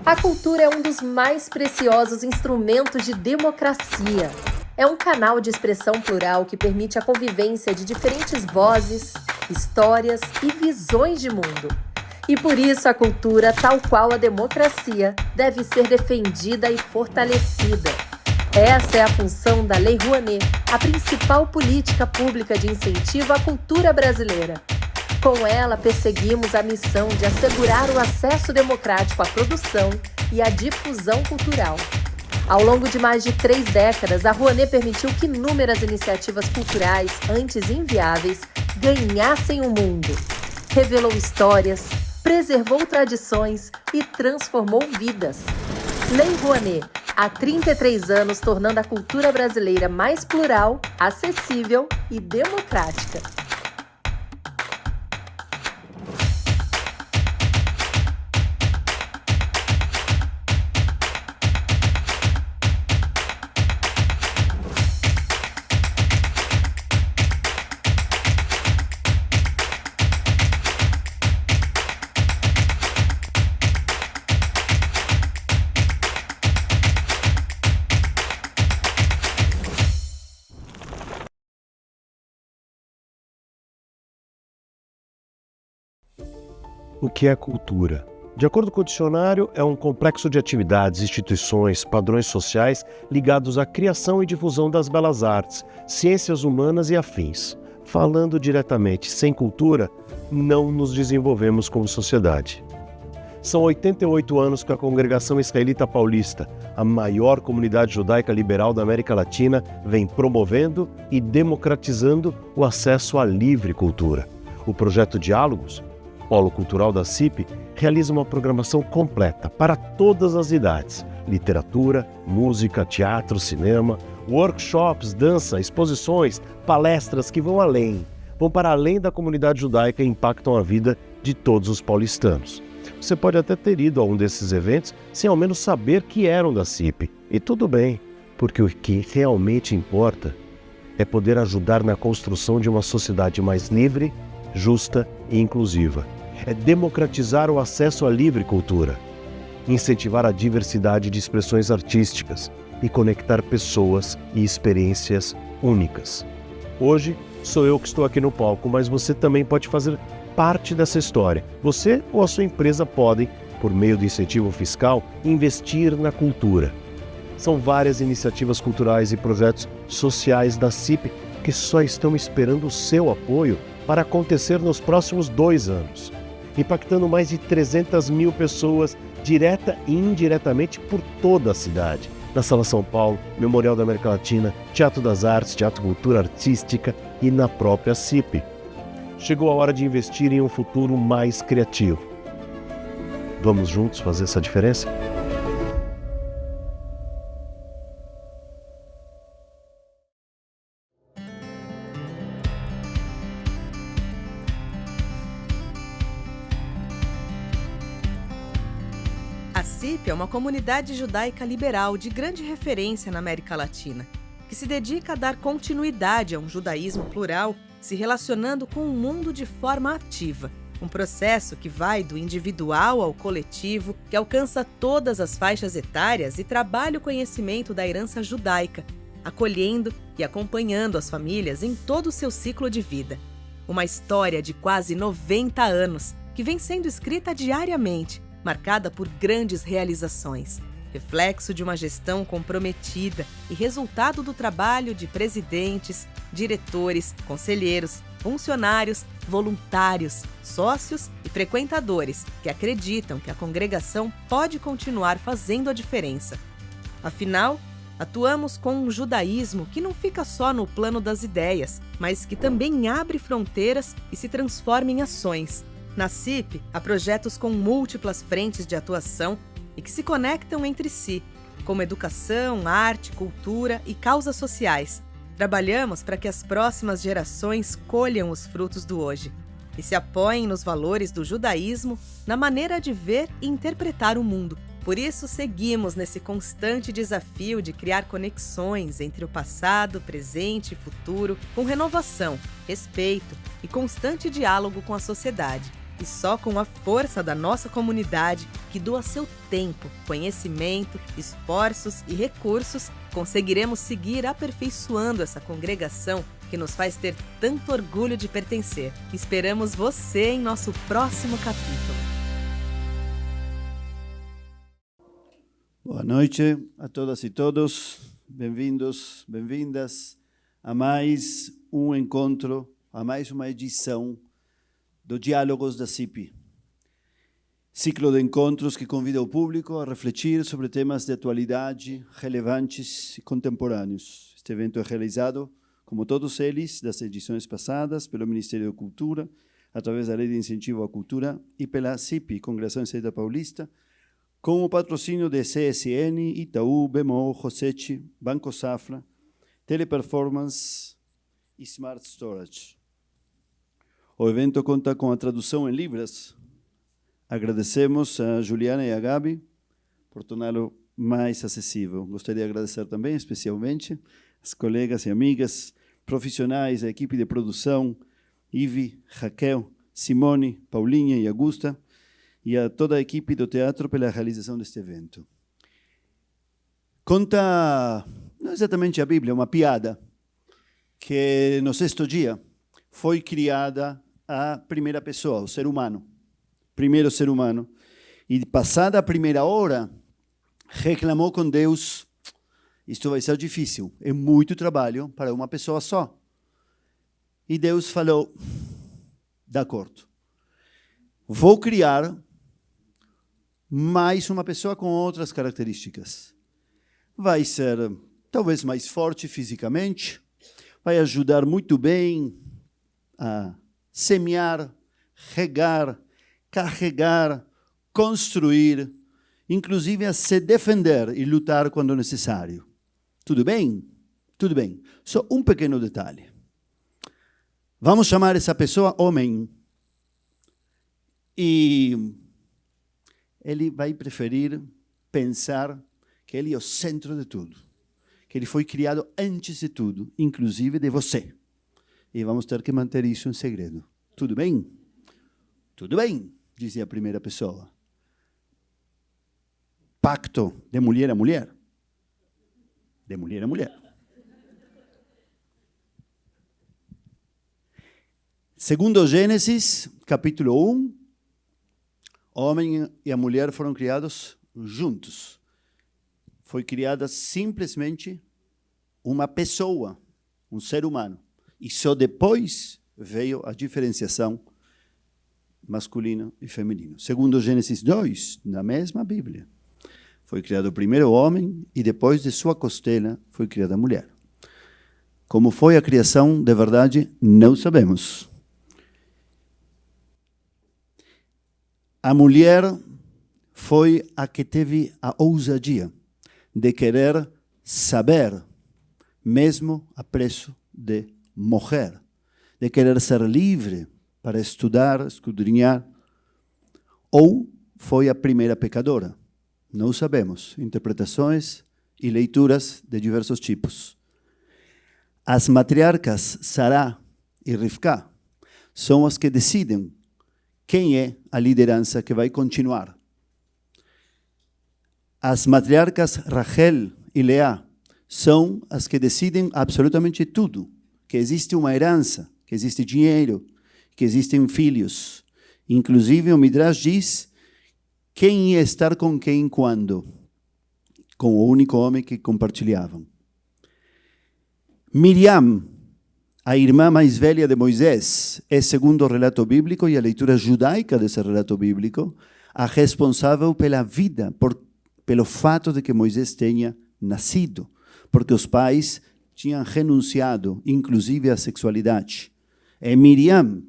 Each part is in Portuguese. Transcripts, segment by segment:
A cultura é um dos mais preciosos instrumentos de democracia. É um canal de expressão plural que permite a convivência de diferentes vozes, histórias e visões de mundo. E por isso a cultura, tal qual a democracia, deve ser defendida e fortalecida. Essa é a função da Lei Rouanet, a principal política pública de incentivo à cultura brasileira. Com ela, perseguimos a missão de assegurar o acesso democrático à produção e à difusão cultural. Ao longo de mais de 3 décadas, a Rouanet permitiu que inúmeras iniciativas culturais, antes inviáveis, ganhassem o mundo. Revelou histórias, preservou tradições e transformou vidas. Lei Rouanet, há 33 anos tornando a cultura brasileira mais plural, acessível e democrática. O que é cultura? De acordo com o dicionário, é um complexo de atividades, instituições, padrões sociais ligados à criação e difusão das belas artes, ciências humanas e afins. Falando diretamente, sem cultura, não nos desenvolvemos como sociedade. São 88 anos que a Congregação Israelita Paulista, a maior comunidade judaica liberal da América Latina, vem promovendo e democratizando o acesso à livre cultura. O projeto Diálogos, Polo Cultural da CIP, realiza uma programação completa para todas as idades: literatura, música, teatro, cinema, workshops, dança, exposições, palestras que vão para além da comunidade judaica e impactam a vida de todos os paulistanos. Você pode até ter ido a um desses eventos sem ao menos saber que eram da CIP. E tudo bem, porque o que realmente importa é poder ajudar na construção de uma sociedade mais livre, justa e inclusiva. É democratizar o acesso à livre cultura, incentivar a diversidade de expressões artísticas e conectar pessoas e experiências únicas. Hoje sou eu que estou aqui no palco, mas você também pode fazer parte dessa história. Você ou a sua empresa podem, por meio do incentivo fiscal, investir na cultura. São várias iniciativas culturais e projetos sociais da CIP que só estão esperando o seu apoio para acontecer nos próximos 2 anos, impactando mais de 300 mil pessoas direta e indiretamente por toda a cidade. Na Sala São Paulo, Memorial da América Latina, Teatro das Artes, Teatro Cultura Artística e na própria CIP. Chegou a hora de investir em um futuro mais criativo. Vamos juntos fazer essa diferença? A CIP é uma comunidade judaica liberal de grande referência na América Latina, que se dedica a dar continuidade a um judaísmo plural, se relacionando com o mundo de forma ativa. Um processo que vai do individual ao coletivo, que alcança todas as faixas etárias e trabalha o conhecimento da herança judaica, acolhendo e acompanhando as famílias em todo o seu ciclo de vida. Uma história de quase 90 anos, que vem sendo escrita diariamente, marcada por grandes realizações, reflexo de uma gestão comprometida e resultado do trabalho de presidentes, diretores, conselheiros, funcionários, voluntários, sócios e frequentadores que acreditam que a congregação pode continuar fazendo a diferença. Afinal, atuamos com um judaísmo que não fica só no plano das ideias, mas que também abre fronteiras e se transforma em ações. Na CIP, há projetos com múltiplas frentes de atuação e que se conectam entre si, como educação, arte, cultura e causas sociais. Trabalhamos para que as próximas gerações colham os frutos do hoje e se apoiem nos valores do judaísmo, na maneira de ver e interpretar o mundo. Por isso, seguimos nesse constante desafio de criar conexões entre o passado, presente e futuro, com renovação, respeito e constante diálogo com a sociedade. E só com a força da nossa comunidade, que doa seu tempo, conhecimento, esforços e recursos, conseguiremos seguir aperfeiçoando essa congregação que nos faz ter tanto orgulho de pertencer. Esperamos você em nosso próximo capítulo. Boa noite a todas e todos. Bem-vindos, bem-vindas a mais um encontro, a mais uma edição do Diálogos da CIP. Ciclo de encontros que convida o público a refletir sobre temas de atualidade relevantes e contemporâneos. Este evento é realizado, como todos eles, das edições passadas, pelo Ministério da Cultura, através da Lei de Incentivo à Cultura e pela CIP, Congregação Estadista Paulista, com o patrocínio de CSN, Itaú, BMO, Rosetti, Banco Safra, Teleperformance e Smart Storage. O evento conta com a tradução em Libras. Agradecemos a Juliana e a Gabi por torná-lo mais acessível. Gostaria de agradecer também, especialmente, as colegas e amigas profissionais da equipe de produção, Ivi, Raquel, Simone, Paulinha e Augusta, e a toda a equipe do teatro pela realização deste evento. Conta, não exatamente a Bíblia, uma piada, que no sexto dia foi criada a primeira pessoa, o ser humano. Primeiro ser humano, e passada a primeira hora, reclamou com Deus: isto vai ser difícil, é muito trabalho para uma pessoa só. E Deus falou: de acordo, vou criar mais uma pessoa com outras características. Vai ser talvez mais forte fisicamente, vai ajudar muito bem a semear, regar, carregar, construir, inclusive a se defender e lutar quando necessário. Tudo bem? Tudo bem. Só um pequeno detalhe. Vamos chamar essa pessoa homem. E ele vai preferir pensar que ele é o centro de tudo. Que ele foi criado antes de tudo, inclusive de você. E vamos ter que manter isso em segredo. Tudo bem? Tudo bem, dizia a primeira pessoa. Pacto de mulher a mulher. De mulher a mulher. Segundo Gênesis, capítulo 1, o homem e a mulher foram criados juntos. Foi criada simplesmente uma pessoa, um ser humano. E só depois veio a diferenciação masculino e feminino. Segundo Gênesis 2, na mesma Bíblia, foi criado primeiro o homem e depois de sua costela foi criada a mulher. Como foi a criação de verdade, não sabemos. A mulher foi a que teve a ousadia de querer saber, mesmo a preço de morrer, de querer ser livre para estudar, escudrinhar, ou foi a primeira pecadora? Não sabemos. Interpretações e leituras de diversos tipos. As matriarcas Sará e Rivká são as que decidem quem é a liderança que vai continuar. As matriarcas Rachel e Leá são as que decidem absolutamente tudo, que existe uma herança, que existe dinheiro, que existem filhos. Inclusive, o Midrash diz quem ia estar com quem quando, com o único homem que compartilhavam. Miriam, a irmã mais velha de Moisés, é, segundo o relato bíblico e a leitura judaica desse relato bíblico, a responsável pela vida, pelo fato de que Moisés tenha nascido, porque os pais tinham renunciado, inclusive, à sexualidade. É Miriam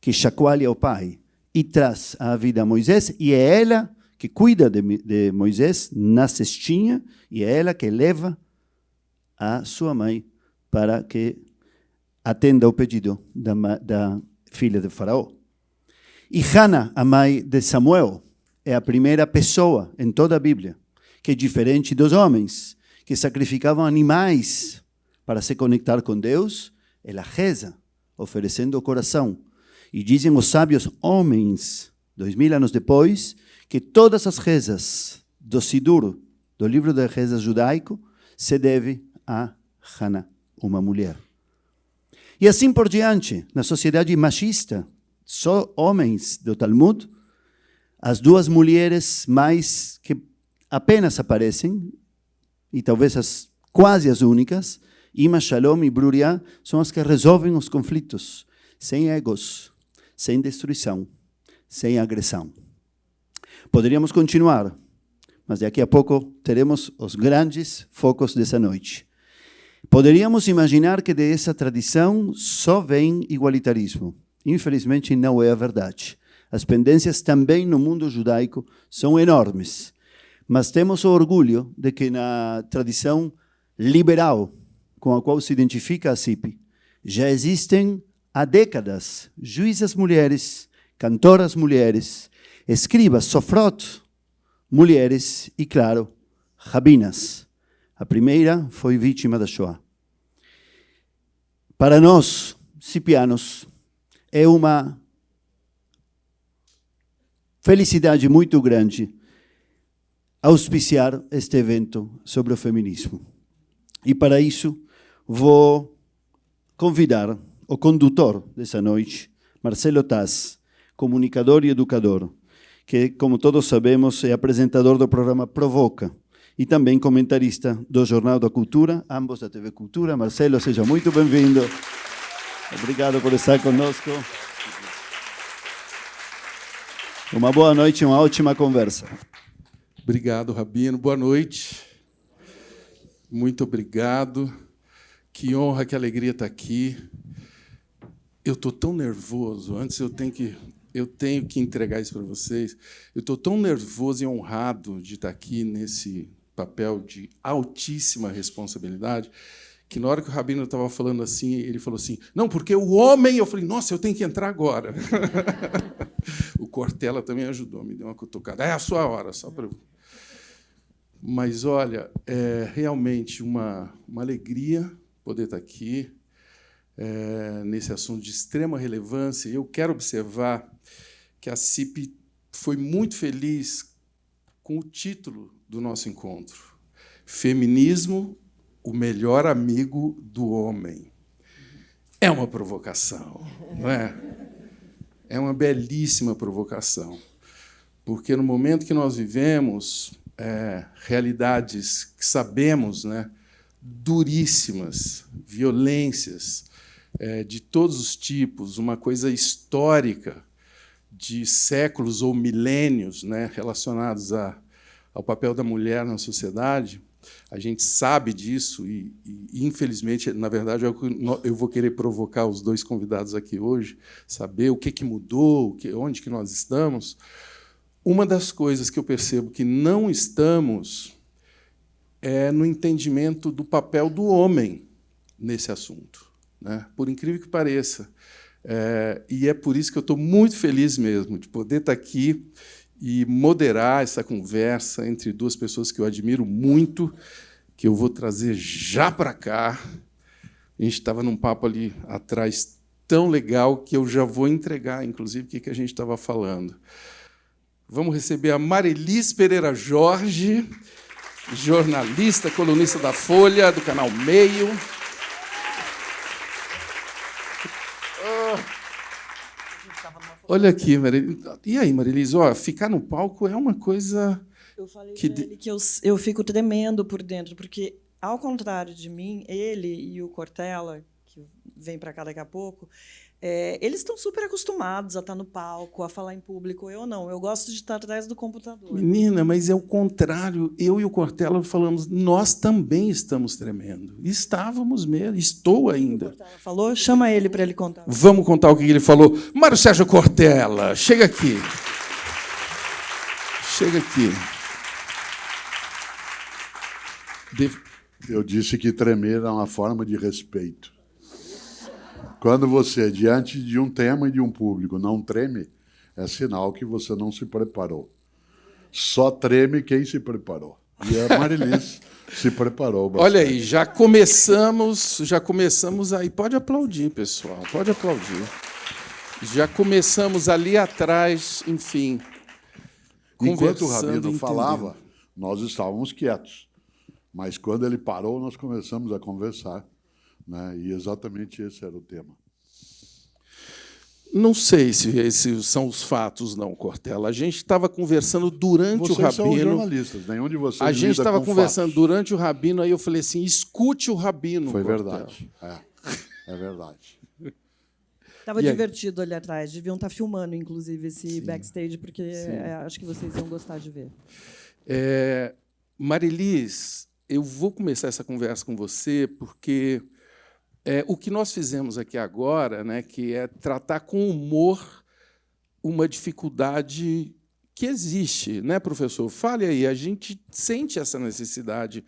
que chacoalha o pai e traz a vida a Moisés, e é ela que cuida de Moisés na cestinha, e é ela que leva a sua mãe para que atenda ao pedido da filha de Faraó. E Hannah, a mãe de Samuel, é a primeira pessoa em toda a Bíblia que é diferente dos homens, que sacrificavam animais para se conectar com Deus. Ela reza, oferecendo o coração. E dizem os sábios homens, 2000 anos depois, que todas as rezas do Sidur, do livro de rezas judaico, se deve a Hannah, uma mulher. E assim por diante, na sociedade machista, só homens do Talmud, as duas mulheres mais que apenas aparecem, e talvez quase as únicas, Ima, Shalom e Bruria, são as que resolvem os conflitos, sem egos, sem destruição, sem agressão. Poderíamos continuar, mas daqui a pouco teremos os grandes focos dessa noite. Poderíamos imaginar que dessa tradição só vem igualitarismo. Infelizmente, não é a verdade. As pendências também no mundo judaico são enormes. Mas temos o orgulho de que na tradição liberal com a qual se identifica a CIP, já existem há décadas juízas mulheres, cantoras mulheres, escribas, sofrot, mulheres e, claro, rabinas. A primeira foi vítima da Shoah. Para nós, cipianos, é uma felicidade muito grande auspiciar este evento sobre o feminismo. E para isso, vou convidar o condutor dessa noite, Marcelo Taz, comunicador e educador, que, como todos sabemos, é apresentador do programa Provoca e também comentarista do Jornal da Cultura, ambos da TV Cultura. Marcelo, seja muito bem-vindo. Obrigado por estar conosco. Uma boa noite e uma ótima conversa. Obrigado, Rabino. Boa noite. Muito obrigado. Que honra, que alegria estar aqui. Eu estou tão nervoso. Antes eu tenho que entregar isso para vocês. Eu estou tão nervoso e honrado de estar aqui nesse papel de altíssima responsabilidade, que na hora que o Rabino estava falando assim, ele falou assim, não, porque o homem... Eu falei, nossa, eu tenho que entrar agora. O Cortella também ajudou, me deu uma cutucada. É a sua hora, só para... Mas, olha, é realmente uma alegria poder estar aqui nesse assunto de extrema relevância. Eu quero observar que a CIP foi muito feliz com o título do nosso encontro. Feminismo, o melhor amigo do homem. É uma provocação, não é? É uma belíssima provocação, porque no momento que nós vivemos, realidades que sabemos, né, duríssimas, violências de todos os tipos, uma coisa histórica de séculos ou milênios, né, relacionados ao papel da mulher na sociedade. A gente sabe disso e, infelizmente, na verdade, eu vou querer provocar os dois convidados aqui hoje, saber o que mudou, onde que nós estamos. Uma das coisas que eu percebo que não estamos é no entendimento do papel do homem nesse assunto, né? Por incrível que pareça. E é por isso que eu estou muito feliz mesmo de poder estar aqui e moderar essa conversa entre duas pessoas que eu admiro muito, que eu vou trazer já para cá. A gente estava num papo ali atrás tão legal que eu já vou entregar, inclusive, o que a gente estava falando. Vamos receber a Marilis Pereira Jorge, jornalista, colunista da Folha, do Canal Meio. Olha aqui, Marilis. E aí, Marilis? Ficar no palco é uma coisa... Eu falei para ele que eu fico tremendo por dentro, porque, ao contrário de mim, ele e o Cortella, que vem para cá daqui a pouco, eles estão super acostumados a estar no palco, a falar em público. Eu não, eu gosto de estar atrás do computador. Menina, mas é o contrário. Eu e o Cortella falamos, nós também estamos tremendo. Estávamos mesmo, estou ainda. O Cortella falou, chama ele para ele contar. Vamos contar o que ele falou. Mário Sérgio Cortella, chega aqui. Chega aqui. Eu disse que tremer é uma forma de respeito. Quando você, diante de um tema e de um público, não treme, é sinal que você não se preparou. Só treme quem se preparou. E a Marilis se preparou bastante. Olha aí, já começamos aí. Pode aplaudir, pessoal, pode aplaudir. Já começamos ali atrás, enfim. Enquanto o Conversando, Rabino falava, entendendo. nós estávamos quietos. Mas quando ele parou, nós começamos a conversar, né? E exatamente esse era o tema. Não sei se esses são os fatos, não, Cortella. A gente estava conversando durante Vocês o são Rabino. jornalistas, nenhum de vocês A gente lida estava com conversando fatos. durante o Rabino, aí eu falei assim: escute o Rabino. Foi Cortella. verdade. É verdade. Estava E aí? divertido ali atrás. Deviam estar filmando, inclusive, esse backstage, porque acho que vocês iam gostar de ver. Marilis, eu vou começar essa conversa com você porque o que nós fizemos aqui agora, né, que é tratar com humor uma dificuldade que existe, né, professor? Fale aí, a gente sente essa necessidade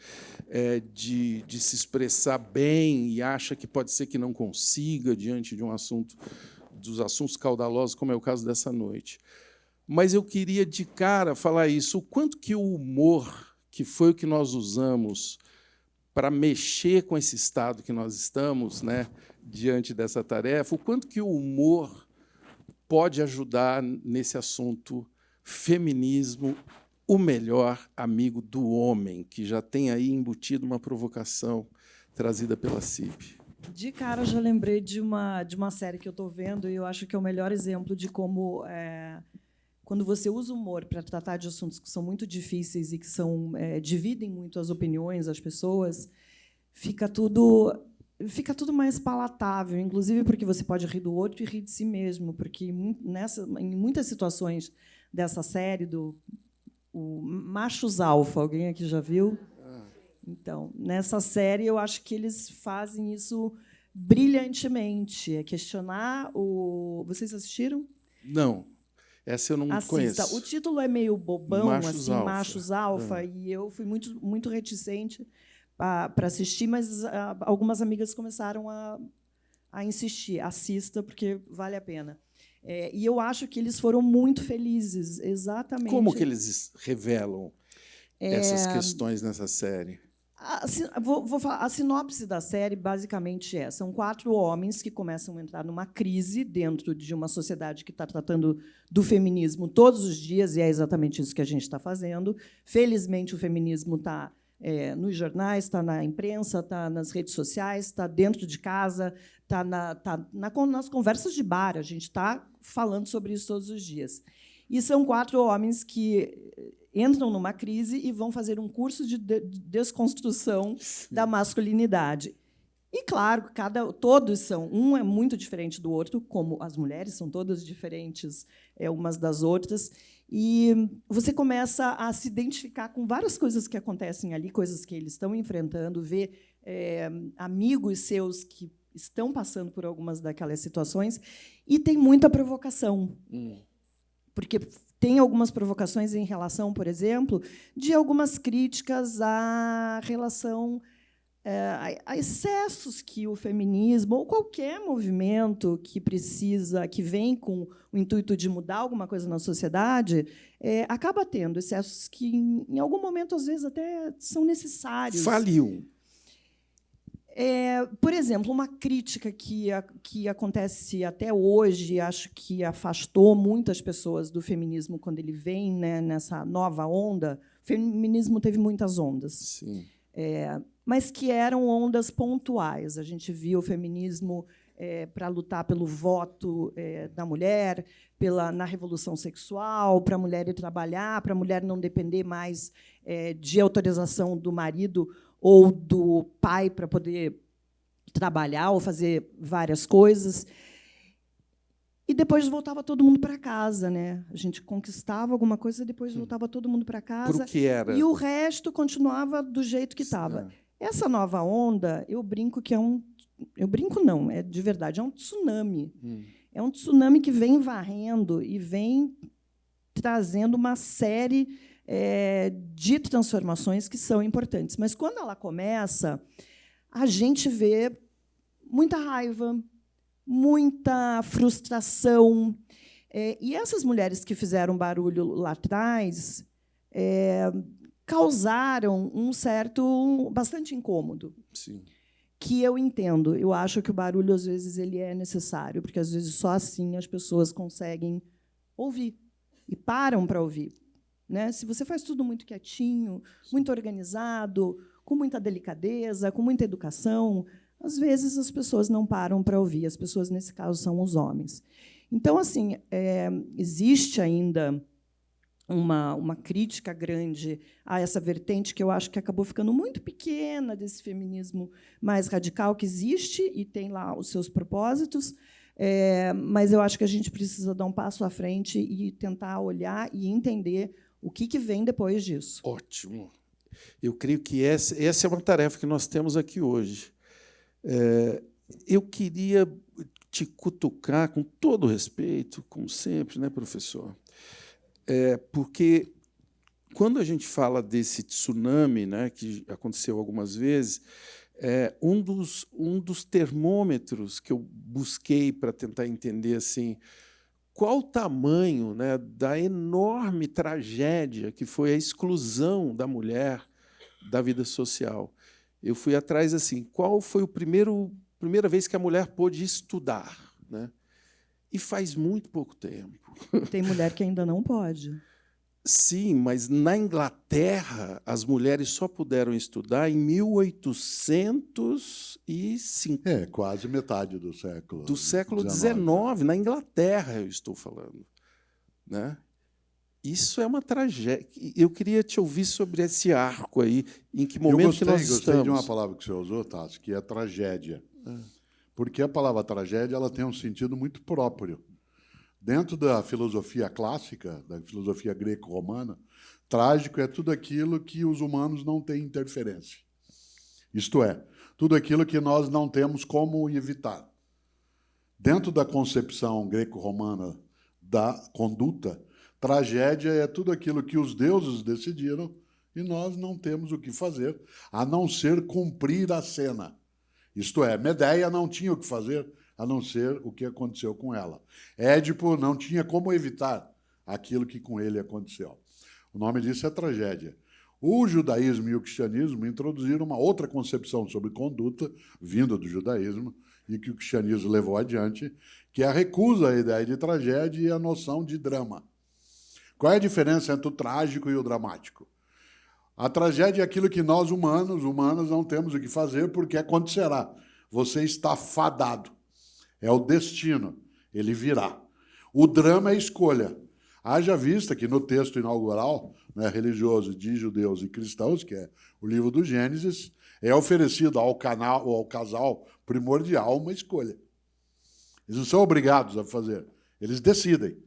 de se expressar bem e acha que pode ser que não consiga diante de um assunto, dos assuntos caudalosos, como é o caso dessa noite. Mas eu queria, de cara, falar isso, o quanto que o humor, que foi o que nós usamos para mexer com esse estado que nós estamos, né, diante dessa tarefa, o quanto que o humor pode ajudar nesse assunto feminismo, o melhor amigo do homem, que já tem aí embutido uma provocação trazida pela CIP. De cara, eu já lembrei de uma série que eu estou vendo e eu acho que é o melhor exemplo de como, quando você usa o humor para tratar de assuntos que são muito difíceis e que dividem muito as opiniões, as pessoas, fica tudo mais palatável, inclusive porque você pode rir do outro e rir de si mesmo, porque em muitas situações dessa série, o Machos Alfa, alguém aqui já viu? Então, nessa série, eu acho que eles fazem isso brilhantemente. É questionar o... Vocês assistiram? Não, essa eu não conheço. O título é meio bobão, Machos Alfa. Machos Alfa, e eu fui muito, muito reticente para assistir, mas algumas amigas começaram a insistir. Assista, porque vale a pena. E eu acho que eles foram muito felizes, exatamente. Como que eles revelam essas questões nessa série? Vou falar, a sinopse da série basicamente são 4 homens que começam a entrar numa crise dentro de uma sociedade que está tratando do feminismo todos os dias, e é exatamente isso que a gente está fazendo. Felizmente, o feminismo está nos jornais, está na imprensa, está nas redes sociais, está dentro de casa, está nas conversas de bar. A gente está falando sobre isso todos os dias. E são 4 homens que entram numa crise e vão fazer um curso de desconstrução da masculinidade. E, claro, todos são... Um é muito diferente do outro, como as mulheres são todas diferentes umas das outras. E você começa a se identificar com várias coisas que acontecem ali, coisas que eles estão enfrentando, ver amigos seus que estão passando por algumas daquelas situações, e tem muita provocação. Porque tem algumas provocações em relação, por exemplo, de algumas críticas à relação a excessos que o feminismo ou qualquer movimento que vem com o intuito de mudar alguma coisa na sociedade acaba tendo excessos que, em algum momento, às vezes, até são necessários. Faliu. Por exemplo, uma crítica que acontece até hoje, acho que afastou muitas pessoas do feminismo quando ele vem, né, nessa nova onda. O feminismo teve muitas ondas. Sim. Mas que eram ondas pontuais. A gente viu o feminismo para lutar pelo voto da mulher, na revolução sexual, para a mulher ir trabalhar, para a mulher não depender mais de autorização do marido ou do pai para poder trabalhar ou fazer várias coisas. E depois voltava todo mundo para casa, né? A gente conquistava alguma coisa e depois voltava todo mundo para casa. Pro que era. E o resto continuava do jeito que estava. Essa nova onda, eu brinco que eu brinco não, é de verdade, é um tsunami. É um tsunami que vem varrendo e vem trazendo uma série de transformações que são importantes. Mas, quando ela começa, a gente vê muita raiva, muita frustração. E essas mulheres que fizeram barulho lá atrás causaram bastante incômodo. Sim. Que eu entendo. Eu acho que o barulho, às vezes, ele é necessário, porque, às vezes, só assim as pessoas conseguem ouvir e param para ouvir. né? Se você faz tudo muito quietinho, muito organizado, com muita delicadeza, com muita educação, às vezes as pessoas não param para ouvir. As pessoas, nesse caso, são os homens. Então, assim, existe ainda uma crítica grande a essa vertente que eu acho que acabou ficando muito pequena desse feminismo mais radical que existe e tem lá os seus propósitos, mas eu acho que a gente precisa dar um passo à frente e tentar olhar e entender o que vem depois disso. Ótimo. Eu creio que essa é uma tarefa que nós temos aqui hoje. Eu queria te cutucar com todo respeito, como sempre, né, professor? Porque quando a gente fala desse tsunami, né, que aconteceu algumas vezes, um dos termômetros que eu busquei para tentar entender assim, qual o tamanho, né, da enorme tragédia que foi a exclusão da mulher da vida social. Eu fui atrás assim, qual foi a primeira vez que a mulher pôde estudar, né? E faz muito pouco tempo. Tem mulher que ainda não pode. Sim, mas na Inglaterra as mulheres só puderam estudar em 1850. Quase metade do século. Do século XIX, na Inglaterra eu estou falando, né? Isso é uma tragédia. Eu queria te ouvir sobre esse arco aí, em que momento que nós estamos. Eu gostei de uma palavra que você usou, Tassi, que é tragédia. Porque a palavra tragédia ela tem um sentido muito próprio. Dentro da filosofia clássica, da filosofia greco-romana, trágico é tudo aquilo que os humanos não têm interferência. Isto é, tudo aquilo que nós não temos como evitar. Dentro da concepção greco-romana da conduta, tragédia é tudo aquilo que os deuses decidiram e nós não temos o que fazer, a não ser cumprir a cena. Isto é, Medeia não tinha o que fazer, a não ser o que aconteceu com ela. Édipo não tinha como evitar aquilo que com ele aconteceu. O nome disso é tragédia. O judaísmo e o cristianismo introduziram uma outra concepção sobre conduta, vinda do judaísmo, e que o cristianismo levou adiante, que é a recusa à ideia de tragédia e a noção de drama. Qual é a diferença entre o trágico e o dramático? A tragédia é aquilo que nós, humanas, não temos o que fazer porque acontecerá. Você está fadado. É o destino. Ele virá. O drama é a escolha. Haja vista que no texto inaugural, né, religioso de judeus e cristãos, que é o livro do Gênesis, é oferecido ao casal primordial uma escolha. Eles não são obrigados a fazer. Eles decidem.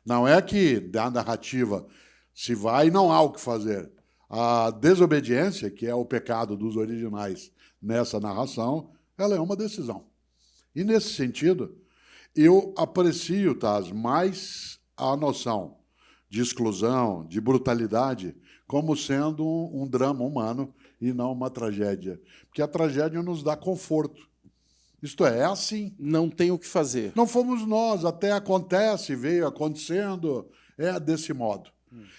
Não é que da narrativa se vai e não há o que fazer. A desobediência, que é o pecado dos originais nessa narração, ela é uma decisão. E, nesse sentido, eu aprecio, Taz, mais a noção de exclusão, de brutalidade, como sendo um drama humano e não uma tragédia. Porque a tragédia nos dá conforto. Isto é assim. Não tem o que fazer. Não fomos nós, até acontece, veio acontecendo, é desse modo.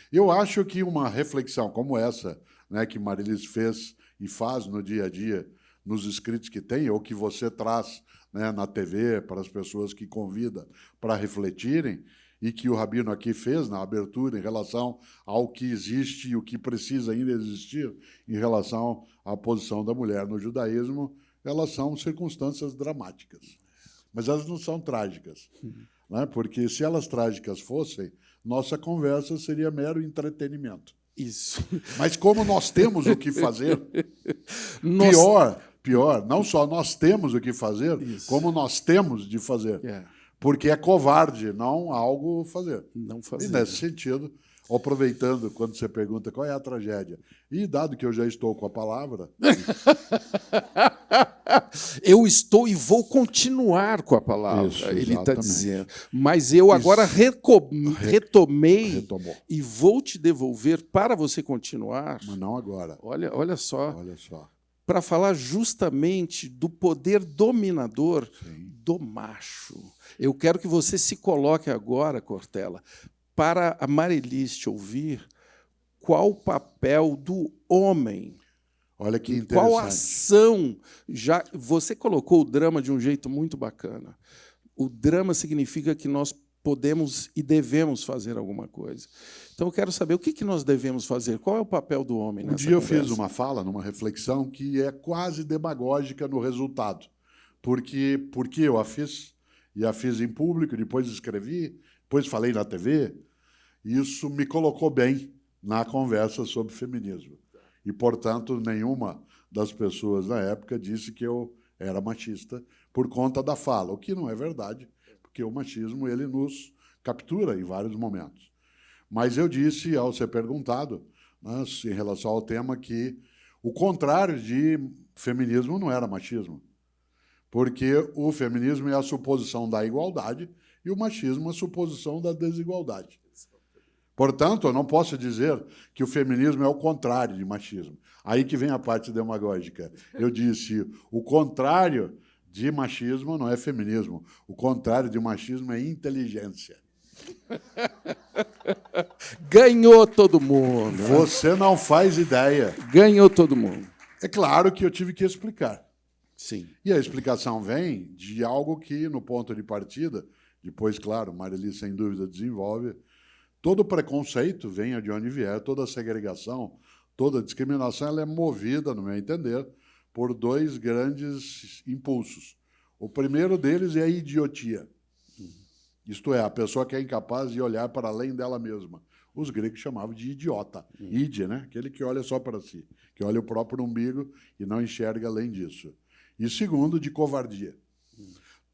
Eu acho que uma reflexão como essa, né, que Marilis fez e faz no dia a dia, nos escritos que tem, ou que você traz, né, na TV, para as pessoas que convida para refletirem, e que o Rabino aqui fez na abertura em relação ao que existe e o que precisa ainda existir em relação à posição da mulher no judaísmo, elas são circunstâncias dramáticas. Mas elas não são trágicas, né? Porque se elas trágicas fossem, nossa conversa seria mero entretenimento. Isso. Mas como nós temos o que fazer, pior, não só nós temos o que fazer, isso, como nós temos de fazer. Porque é covarde não algo fazer. Não fazer. E, nesse sentido, aproveitando quando você pergunta qual é a tragédia, e dado que eu já estou com a palavra... Eu estou e vou continuar com a palavra, isso, ele está dizendo. Mas eu agora retomei e vou te devolver para você continuar. Mas não agora. Olha só. Olha só. Para falar justamente do poder dominador, sim, do macho. Eu quero que você se coloque agora, Cortella, para a Marilis te ouvir, qual o papel do homem. Olha que interessante. Qual ação? Você colocou o drama de um jeito muito bacana. O drama significa que nós podemos e devemos fazer alguma coisa. Então, eu quero saber o que nós devemos fazer, qual é o papel do homem nessa Um dia eu conversa? fiz uma fala, numa reflexão, que é quase demagógica no resultado. Porque eu a fiz, e a fiz em público, depois escrevi, depois falei na TV, isso me colocou bem na conversa sobre feminismo. E, portanto, nenhuma das pessoas na época disse que eu era machista por conta da fala, o que não é verdade, porque o machismo ele nos captura em vários momentos. Mas eu disse, ao ser perguntado, né, em relação ao tema, que o contrário de feminismo não era machismo, porque o feminismo é a suposição da igualdade e o machismo é a suposição da desigualdade. Portanto, eu não posso dizer que o feminismo é o contrário de machismo. Aí que vem a parte demagógica. Eu disse, o contrário de machismo não é feminismo. O contrário de machismo é inteligência. Ganhou todo mundo. Você não faz ideia. Ganhou todo mundo. É claro que eu tive que explicar. Sim. E a explicação vem de algo que, no ponto de partida, depois, claro, Marili, sem dúvida, desenvolve. Todo preconceito, venha de onde vier, toda segregação, toda discriminação, ela é movida, no meu entender, por dois grandes impulsos. O primeiro deles é a idiotia. Isto é, a pessoa que é incapaz de olhar para além dela mesma. Os gregos chamavam de idiota. Ide, né? Aquele que olha só para si, que olha o próprio umbigo e não enxerga além disso. E segundo, de covardia.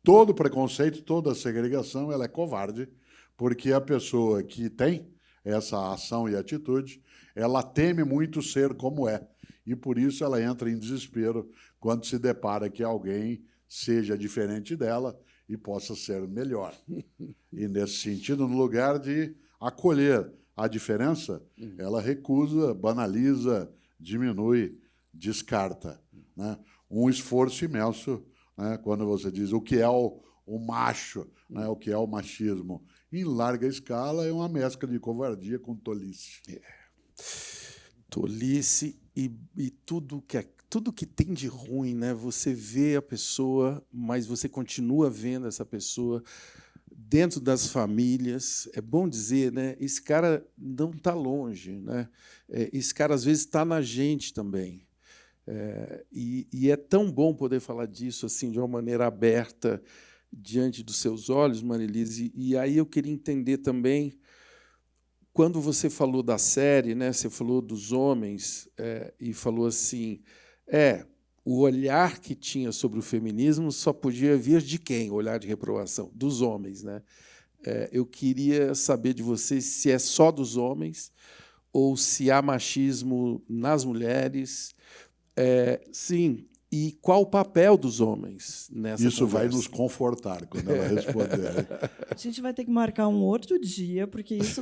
Todo preconceito, toda segregação, ela é covarde, porque a pessoa que tem essa ação e atitude, ela teme muito ser como é. E, por isso, ela entra em desespero quando se depara que alguém seja diferente dela e possa ser melhor. E, nesse sentido, no lugar de acolher a diferença, ela recusa, banaliza, diminui, descarta, né? Um esforço imenso, né, quando você diz o que é o macho, né, o que é o machismo. Em larga escala, é uma mescla de covardia com tolice. Tolice e tudo que tem de ruim, né? Você vê a pessoa, mas você continua vendo essa pessoa dentro das famílias. É bom dizer, né? Esse cara não está longe, né? Esse cara, às vezes, está na gente também. E é tão bom poder falar disso assim de uma maneira aberta diante dos seus olhos, Marilise. E aí eu queria entender também, quando você falou da série, né, você falou dos homens e falou assim, o olhar que tinha sobre o feminismo só podia vir de quem? O olhar de reprovação? Dos homens, né? Eu queria saber de vocês se é só dos homens ou se há machismo nas mulheres. Sim. E qual o papel dos homens nessa Isso conversa? vai nos confortar quando ela responder. A gente vai ter que marcar um outro dia, porque isso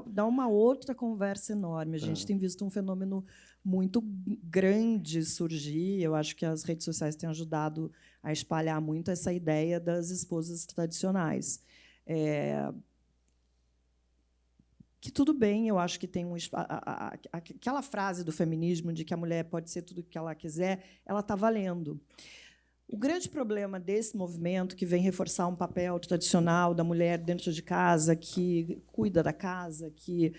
dá uma outra conversa enorme. A gente tem visto um fenômeno muito grande surgir. Eu acho que as redes sociais têm ajudado a espalhar muito essa ideia das esposas tradicionais. Que tudo bem, eu acho que tem aquela frase do feminismo de que a mulher pode ser tudo o que ela quiser, ela está valendo. O grande problema desse movimento, que vem reforçar um papel tradicional da mulher dentro de casa, que cuida da casa, que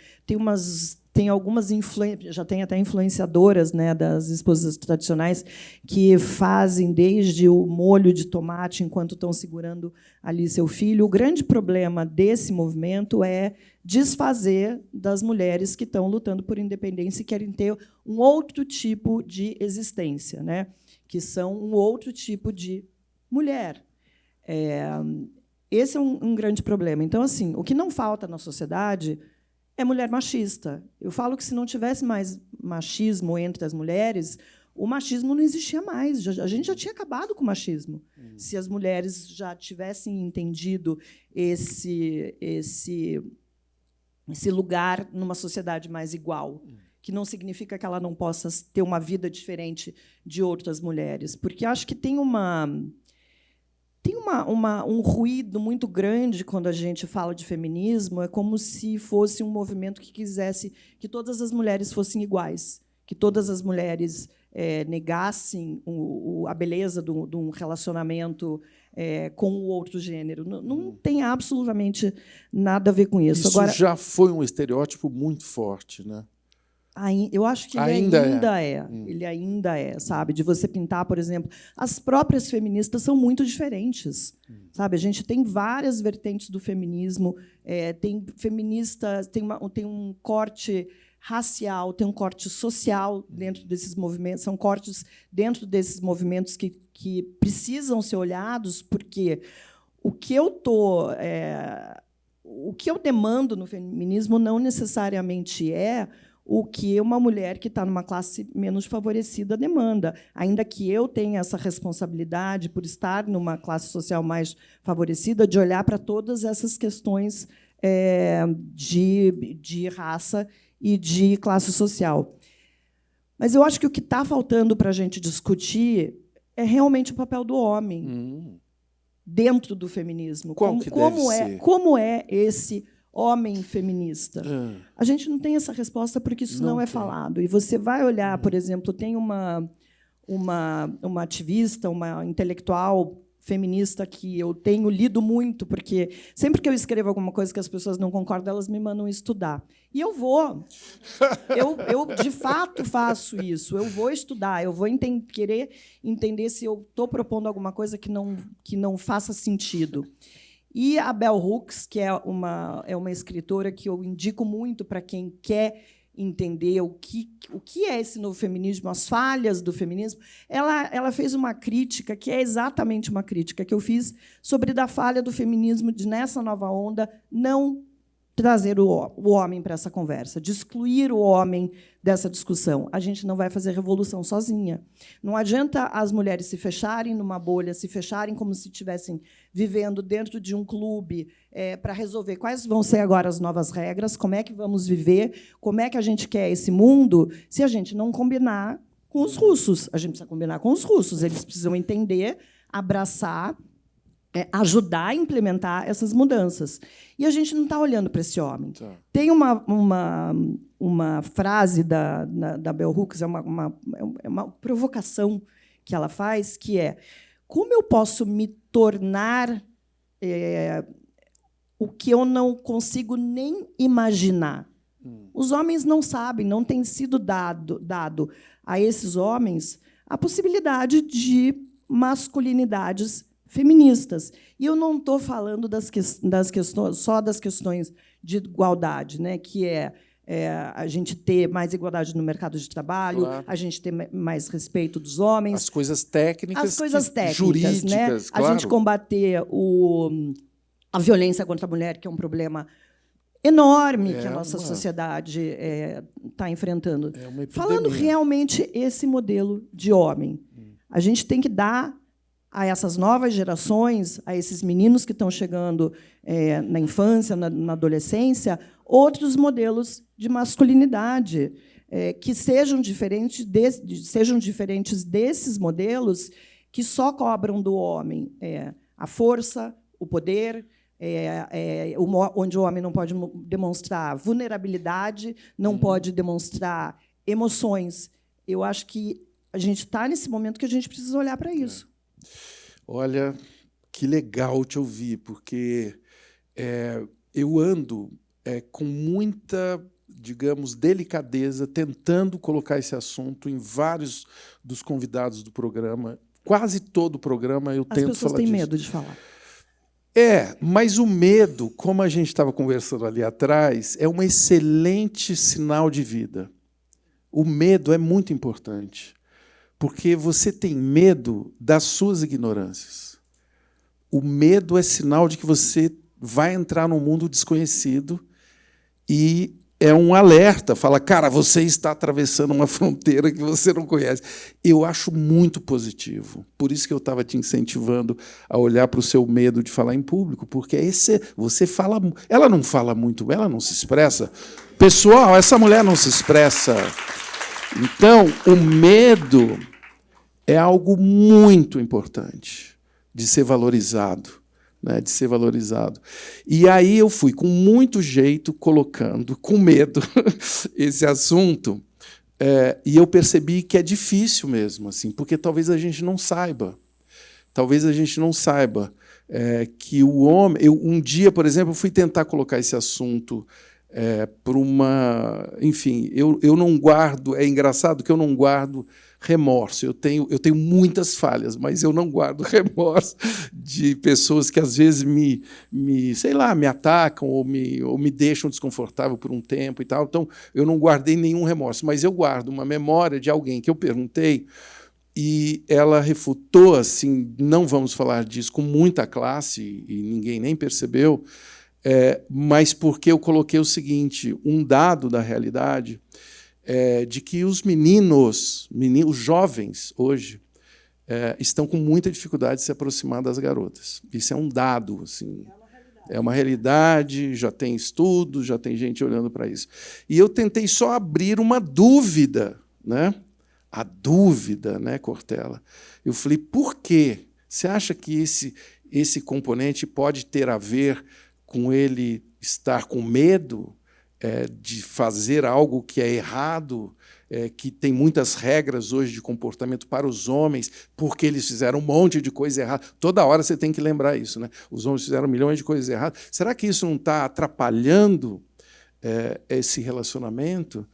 tem algumas influências, já tem até influenciadoras, né, das esposas tradicionais, que fazem desde o molho de tomate enquanto estão segurando ali seu filho. O grande problema desse movimento é desfazer das mulheres que estão lutando por independência e querem ter um outro tipo de existência, né? Que são um outro tipo de mulher. Esse é um grande problema. Então, assim, o que não falta na sociedade é mulher machista. Eu falo que, se não tivesse mais machismo entre as mulheres, o machismo não existia mais. A gente já tinha acabado com o machismo. Se as mulheres já tivessem entendido esse lugar numa sociedade mais igual, que não significa que ela não possa ter uma vida diferente de outras mulheres, porque acho que tem um ruído muito grande quando a gente fala de feminismo. É como se fosse um movimento que quisesse que todas as mulheres fossem iguais, que todas as mulheres negassem a beleza de um relacionamento com o outro gênero. Não tem absolutamente nada a ver com isso. Isso Agora, já foi um estereótipo muito forte, né? eu acho que ele ainda é. Ele ainda é, sabe? De você pintar, por exemplo, as próprias feministas são muito diferentes, sabe? A gente tem várias vertentes do feminismo. Tem feministas, tem um corte racial, tem um corte social dentro desses movimentos. São cortes dentro desses movimentos que precisam ser olhados, porque o que eu demando no feminismo não necessariamente é o que uma mulher que está numa classe menos favorecida demanda, ainda que eu tenha essa responsabilidade, por estar numa classe social mais favorecida, de olhar para todas essas questões de raça e de classe social. Mas eu acho que o que está faltando para a gente discutir é realmente o papel do homem dentro do feminismo. Como é esse homem feminista? A gente não tem essa resposta porque isso não é falado. E você vai olhar, por exemplo, tem uma ativista, uma intelectual feminista que eu tenho lido muito, porque sempre que eu escrevo alguma coisa que as pessoas não concordam, elas me mandam estudar. E eu vou. Eu de fato faço isso. Eu vou estudar, eu vou querer entender se eu estou propondo alguma coisa que não faça sentido. E a Bell Hooks, que é uma escritora que eu indico muito para quem quer entender o que é esse novo feminismo, as falhas do feminismo, ela fez uma crítica que é exatamente uma crítica que eu fiz sobre da falha do feminismo de, nessa nova onda, não trazer o homem para essa conversa, de excluir o homem dessa discussão. A gente não vai fazer revolução sozinha. Não adianta as mulheres se fecharem numa bolha, se fecharem como se estivessem vivendo dentro de um clube para resolver quais vão ser agora as novas regras, como é que vamos viver, como é que a gente quer esse mundo, se a gente não combinar com os russos. A gente precisa combinar com os russos. Eles precisam entender, abraçar, ajudar a implementar essas mudanças. E a gente não está olhando para esse homem. Tá. Tem uma frase da Bell Hooks, é uma provocação que ela faz, que é: como eu posso me tornar o que eu não consigo nem imaginar? Os homens não sabem, não tem sido dado a esses homens a possibilidade de masculinidades feministas. E eu não estou falando só das questões de igualdade, né, que a gente ter mais igualdade no mercado de trabalho, claro, a gente ter mais respeito dos homens. As coisas técnicas, jurídicas, né? Claro. A gente combater a violência contra a mulher, que é um problema enorme que a nossa sociedade está enfrentando. Falando realmente esse modelo de homem. A gente tem que dar a essas novas gerações, a esses meninos que estão chegando na infância, na adolescência, outros modelos de masculinidade que sejam diferentes desses modelos que só cobram do homem a força, o poder, onde o homem não pode demonstrar vulnerabilidade, não pode demonstrar emoções. Eu acho que a gente está nesse momento que a gente precisa olhar para isso. Olha, que legal te ouvir, porque eu ando com muita, digamos, delicadeza, tentando colocar esse assunto em vários dos convidados do programa. Quase todo o programa eu tento falar disso. As pessoas têm medo de falar. Mas o medo, como a gente estava conversando ali atrás, é um excelente sinal de vida. O medo é muito importante, porque você tem medo das suas ignorâncias. O medo é sinal de que você vai entrar num mundo desconhecido e é um alerta. Fala, cara, você está atravessando uma fronteira que você não conhece. Eu acho muito positivo. Por isso que eu estava te incentivando a olhar para o seu medo de falar em público, porque você fala. Ela não fala muito, ela não se expressa. Pessoal, essa mulher não se expressa. Então, o medo é algo muito importante de ser valorizado, né, de ser valorizado. E aí eu fui, com muito jeito, colocando, com medo, esse assunto E eu percebi que é difícil mesmo, assim, porque talvez a gente não saiba. Talvez a gente não saiba que o homem... Um dia, por exemplo, eu fui tentar colocar esse assunto por uma... Enfim, eu não guardo... É engraçado que eu não guardo remorso. Eu tenho muitas falhas, mas eu não guardo remorso de pessoas que, às vezes, sei lá, me atacam ou me deixam desconfortável por um tempo e tal. Então, eu não guardei nenhum remorso, mas eu guardo uma memória de alguém que eu perguntei e ela refutou, assim, não vamos falar disso, com muita classe, e ninguém nem percebeu, mas porque eu coloquei o seguinte, um dado da realidade de que os meninos, os jovens, hoje, estão com muita dificuldade de se aproximar das garotas. Isso é um dado, assim, é uma realidade, já tem estudos, já tem gente olhando para isso. E eu tentei só abrir uma dúvida, né? A dúvida, né, Cortella? Eu falei, por quê? Você acha que esse componente pode ter a ver com ele estar com medo de fazer algo que é errado, que tem muitas regras hoje de comportamento para os homens, porque eles fizeram um monte de coisa errada? Toda hora você tem que lembrar isso, né? Os homens fizeram milhões de coisas erradas. Será que isso não está atrapalhando esse relacionamento?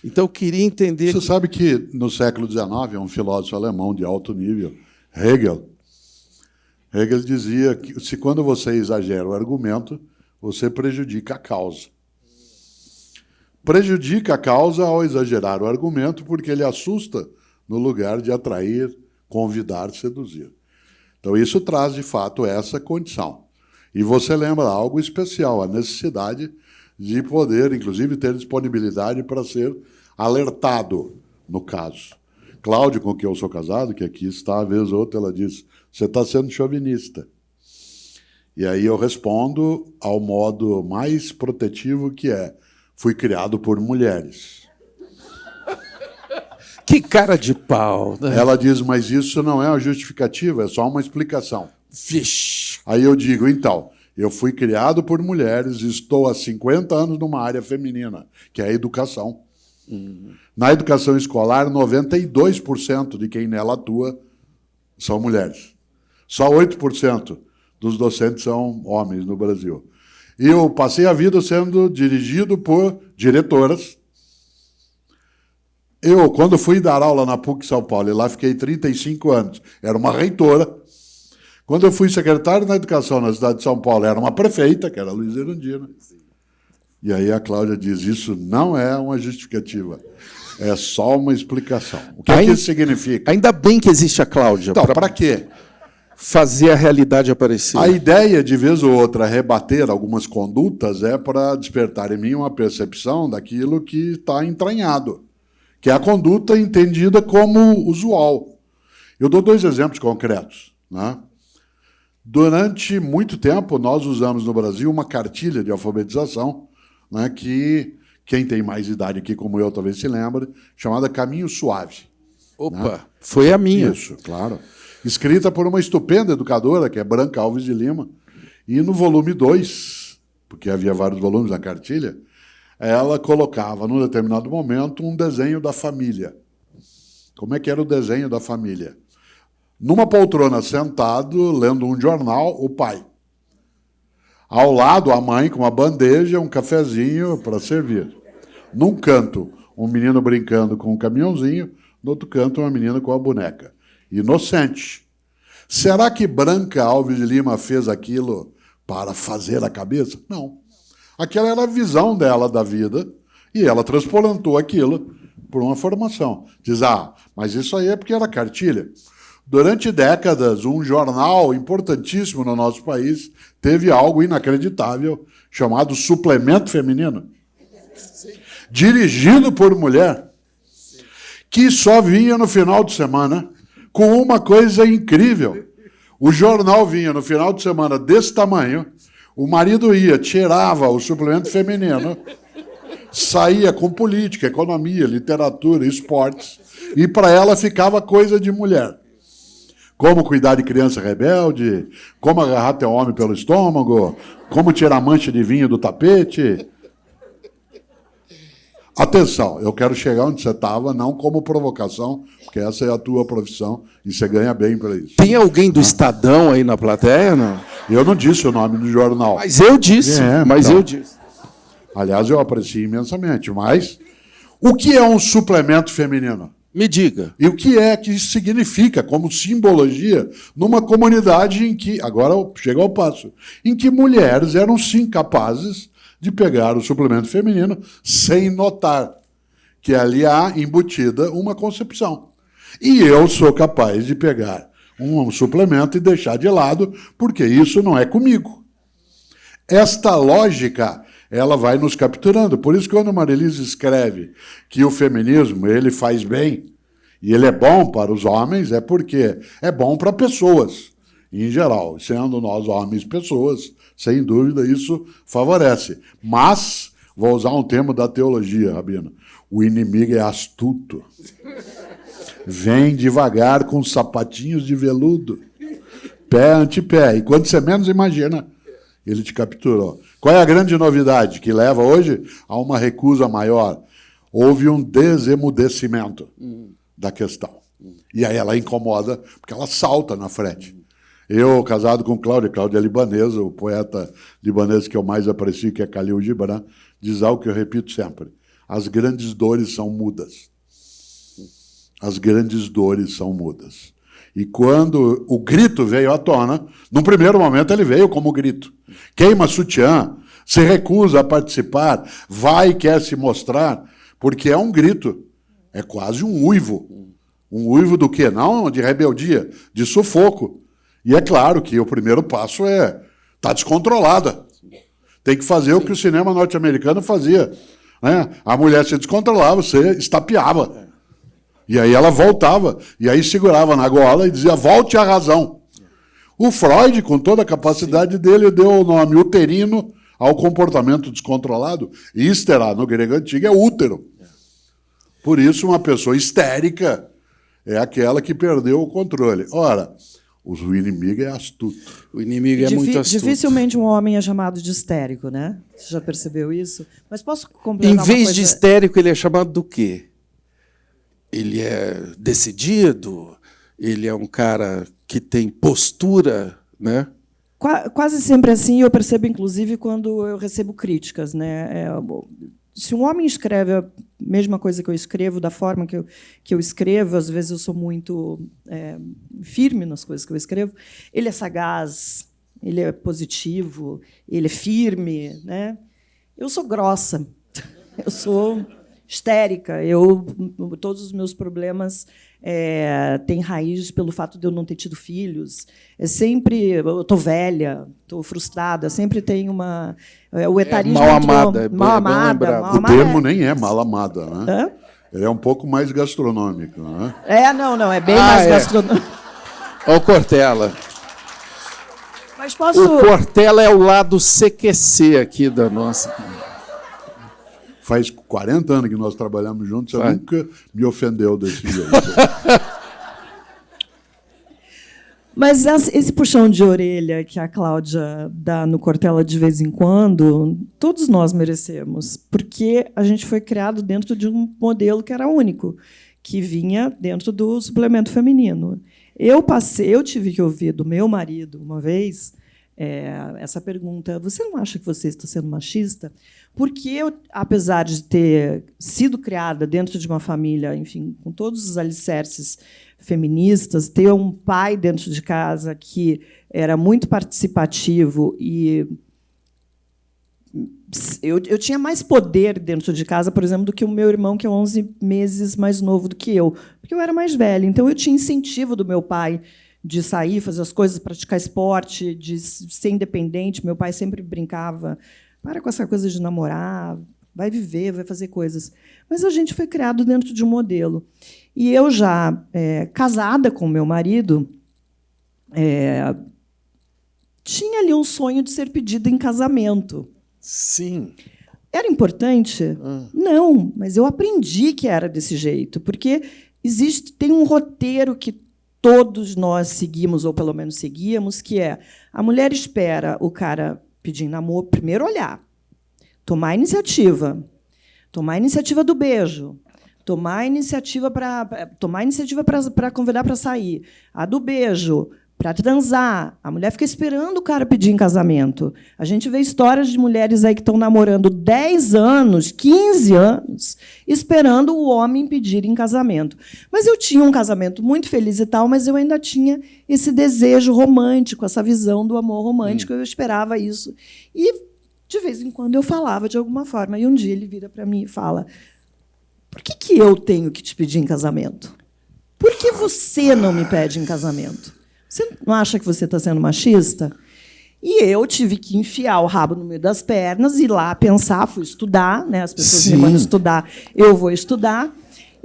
Então, eu queria entender... Você sabe que, no século XIX, um filósofo alemão de alto nível, Hegel dizia que, se quando você exagera o argumento, você prejudica a causa. Prejudica a causa ao exagerar o argumento, porque ele assusta no lugar de atrair, convidar, seduzir. Então, isso traz, de fato, essa condição. E você lembra algo especial, a necessidade de poder, inclusive, ter disponibilidade para ser alertado, no caso. Cláudia, com quem eu sou casado, que aqui está, a vez ou outra, ela diz, você está sendo chauvinista. E aí eu respondo ao modo mais protetivo, que fui criado por mulheres. Que cara de pau, né? Ela diz, mas isso não é uma justificativa, é só uma explicação. Vixe. Aí eu digo, então, eu fui criado por mulheres e estou há 50 anos numa área feminina, que é a educação. Na educação escolar, 92% de quem nela atua são mulheres. Só 8% dos docentes são homens no Brasil. E eu passei a vida sendo dirigido por diretoras. Eu, quando fui dar aula na PUC São Paulo, e lá fiquei 35 anos, era uma reitora. Quando eu fui secretário da Educação na cidade de São Paulo, era uma prefeita, que era a Luiza Erundina. E aí a Cláudia diz, isso não é uma justificativa, é só uma explicação. O que é que isso significa? Ainda bem que existe a Cláudia. Então, para quê? Fazer a realidade aparecer. A ideia, de vez ou outra, rebater algumas condutas é para despertar em mim uma percepção daquilo que está entranhado, que é a conduta entendida como usual. Eu dou 2 exemplos concretos, né? Durante muito tempo, nós usamos no Brasil uma cartilha de alfabetização, né, que quem tem mais idade aqui, como eu, talvez se lembre, chamada Caminho Suave. Opa, né? Foi a minha. Isso, claro. Escrita por uma estupenda educadora, que é Branca Alves de Lima, e no volume 2, porque havia vários volumes na cartilha, ela colocava, num determinado momento, um desenho da família. Como é que era o desenho da família? Numa poltrona, sentado, lendo um jornal, o pai. Ao lado, a mãe com uma bandeja, um cafezinho para servir. Num canto, um menino brincando com um caminhãozinho, no outro canto, uma menina com a boneca. Inocente. Será que Branca Alves de Lima fez aquilo para fazer a cabeça? Não. Aquela era a visão dela da vida e ela transplantou aquilo por uma formação. Diz, mas isso aí é porque era cartilha. Durante décadas, um jornal importantíssimo no nosso país teve algo inacreditável chamado Suplemento Feminino, dirigido por mulher, que só vinha no final de semana com uma coisa incrível. O jornal vinha no final de semana desse tamanho, o marido ia, tirava o suplemento feminino, saía com política, economia, literatura, esportes, e para ela ficava coisa de mulher. Como cuidar de criança rebelde, como agarrar teu homem pelo estômago, como tirar mancha de vinho do tapete. Atenção, eu quero chegar onde você estava, não como provocação, porque essa é a tua profissão e você ganha bem para isso. Tem alguém do Estadão aí na plateia, não? Eu não disse o nome do jornal. Mas eu disse, então. eu disse. Aliás, eu aprecio imensamente, mas o que é um suplemento feminino? Me diga. E o que é que isso significa como simbologia numa comunidade em que, agora chega ao passo, em que mulheres eram sim capazes de pegar o suplemento feminino sem notar que ali há embutida uma concepção. E eu sou capaz de pegar um suplemento e deixar de lado, porque isso não é comigo. Esta lógica, ela vai nos capturando. Por isso, quando a Marilise escreve que o feminismo ele faz bem e ele é bom para os homens, é porque é bom para pessoas, em geral. Sendo nós homens pessoas, sem dúvida, isso favorece. Mas, vou usar um termo da teologia, Rabino, o inimigo é astuto. Vem devagar com sapatinhos de veludo, pé ante pé. E quando você menos imagina, ele te capturou. Qual é a grande novidade que leva hoje a uma recusa maior? Houve um desemudecimento da questão. E aí ela incomoda, porque ela salta na frente. Eu, casado com Cláudia é libanesa, o poeta libanês que eu mais aprecio, que é Khalil Gibran, diz algo que eu repito sempre: as grandes dores são mudas. As grandes dores são mudas. E quando o grito veio à tona, num primeiro momento ele veio como grito. Queima sutiã, se recusa a participar, vai e quer se mostrar, porque é um grito. É quase um uivo. Um uivo do quê? Não de rebeldia, de sufoco. E é claro que o primeiro passo é estar descontrolada. Tem que fazer o que o cinema norte-americano fazia. Né? A mulher se descontrolava, você estapeava. E aí ela voltava, e aí segurava na gola e dizia, volte à razão. O Freud, com toda a capacidade dele, deu o nome uterino ao comportamento descontrolado. Histera, no grego antigo, é útero. Por isso, uma pessoa histérica é aquela que perdeu o controle. Ora, o inimigo é astuto. O inimigo é muito astuto. Dificilmente um homem é chamado de histérico, né? Você já percebeu isso? Mas posso completar Em vez de histérico, ele é chamado do quê? Ele é decidido? Ele é um cara que tem postura, né? Quase sempre assim, eu percebo, inclusive, quando eu recebo críticas, né? Se um homem escreve a mesma coisa que eu escrevo, da forma que eu escrevo, às vezes eu sou muito firme nas coisas que eu escrevo, ele é sagaz, ele é positivo, ele é firme, né? Eu sou grossa, eu sou histérica, todos os meus problemas têm raiz pelo fato de eu não ter tido filhos. Eu estou velha, estou frustrada, sempre tem uma... o etarismo mal amada. Mal amada. O termo nem é mal amada, né? Hã? Ele é um pouco mais gastronômico, né? Não, é bem mais gastronômico. Olha o Cortella. Mas posso... O Cortella é o lado CQC aqui da nossa... Faz 40 anos que nós trabalhamos juntos, você nunca me ofendeu desse jeito. Mas esse puxão de orelha que a Cláudia dá no Cortella de vez em quando, todos nós merecemos, porque a gente foi criado dentro de um modelo que era único, que vinha dentro do suplemento feminino. Eu tive que ouvir do meu marido uma vez essa pergunta: você não acha que você está sendo machista? Porque eu, apesar de ter sido criada dentro de uma família, enfim, com todos os alicerces feministas, ter um pai dentro de casa que era muito participativo e eu tinha mais poder dentro de casa, por exemplo, do que o meu irmão, que é 11 meses mais novo do que eu, porque eu era mais velha. Então, eu tinha incentivo do meu pai de sair, fazer as coisas, praticar esporte, de ser independente. Meu pai sempre brincava: para com essa coisa de namorar, vai viver, vai fazer coisas. Mas a gente foi criado dentro de um modelo. E eu, já casada com meu marido, tinha ali um sonho de ser pedida em casamento. Sim. Era importante? Não, mas eu aprendi que era desse jeito, porque tem um roteiro que todos nós seguimos, ou pelo menos seguíamos, que é: a mulher espera o cara pedir namoro, primeiro olhar, tomar iniciativa, tomar a iniciativa do beijo, tomar a iniciativa para convidar para sair, a do beijo, para transar. A mulher fica esperando o cara pedir em casamento. A gente vê histórias de mulheres aí que estão namorando 10 anos, 15 anos, esperando o homem pedir em casamento. Mas eu tinha um casamento muito feliz e tal, mas eu ainda tinha esse desejo romântico, essa visão do amor romântico, eu esperava isso. E, de vez em quando, eu falava de alguma forma. E um dia ele vira para mim e fala: por que eu tenho que te pedir em casamento? Por que você não me pede em casamento? Você não acha que você está sendo machista? E eu tive que enfiar o rabo no meio das pernas, ir lá pensar, fui estudar, né? As pessoas me mandam estudar, eu vou estudar.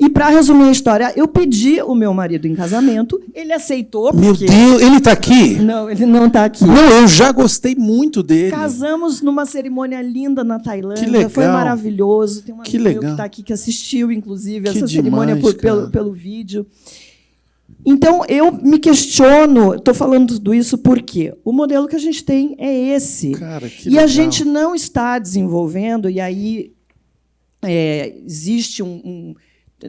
E, para resumir a história, eu pedi o meu marido em casamento, ele aceitou. Meu Deus, ele está aqui? Não, ele não está aqui. Não, eu já gostei muito dele. Casamos numa cerimônia linda na Tailândia, que legal. Foi maravilhoso. Tem um amigo meu que está aqui que assistiu, inclusive, essa cerimônia pelo vídeo. Então, eu me questiono, estou falando tudo isso porque o modelo que a gente tem é esse. Cara, que e legal. A gente não está desenvolvendo, e aí existe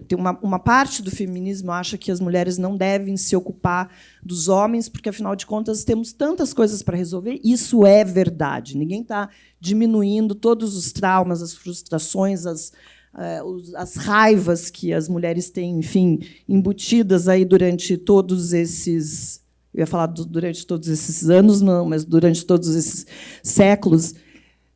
tem uma parte do feminismo acha que as mulheres não devem se ocupar dos homens, porque, afinal de contas, temos tantas coisas para resolver. Isso é verdade. Ninguém está diminuindo todos os traumas, as frustrações, as raivas que as mulheres têm, enfim, embutidas aí durante todos esses... Eu ia falar durante todos esses anos, não, mas durante todos esses séculos.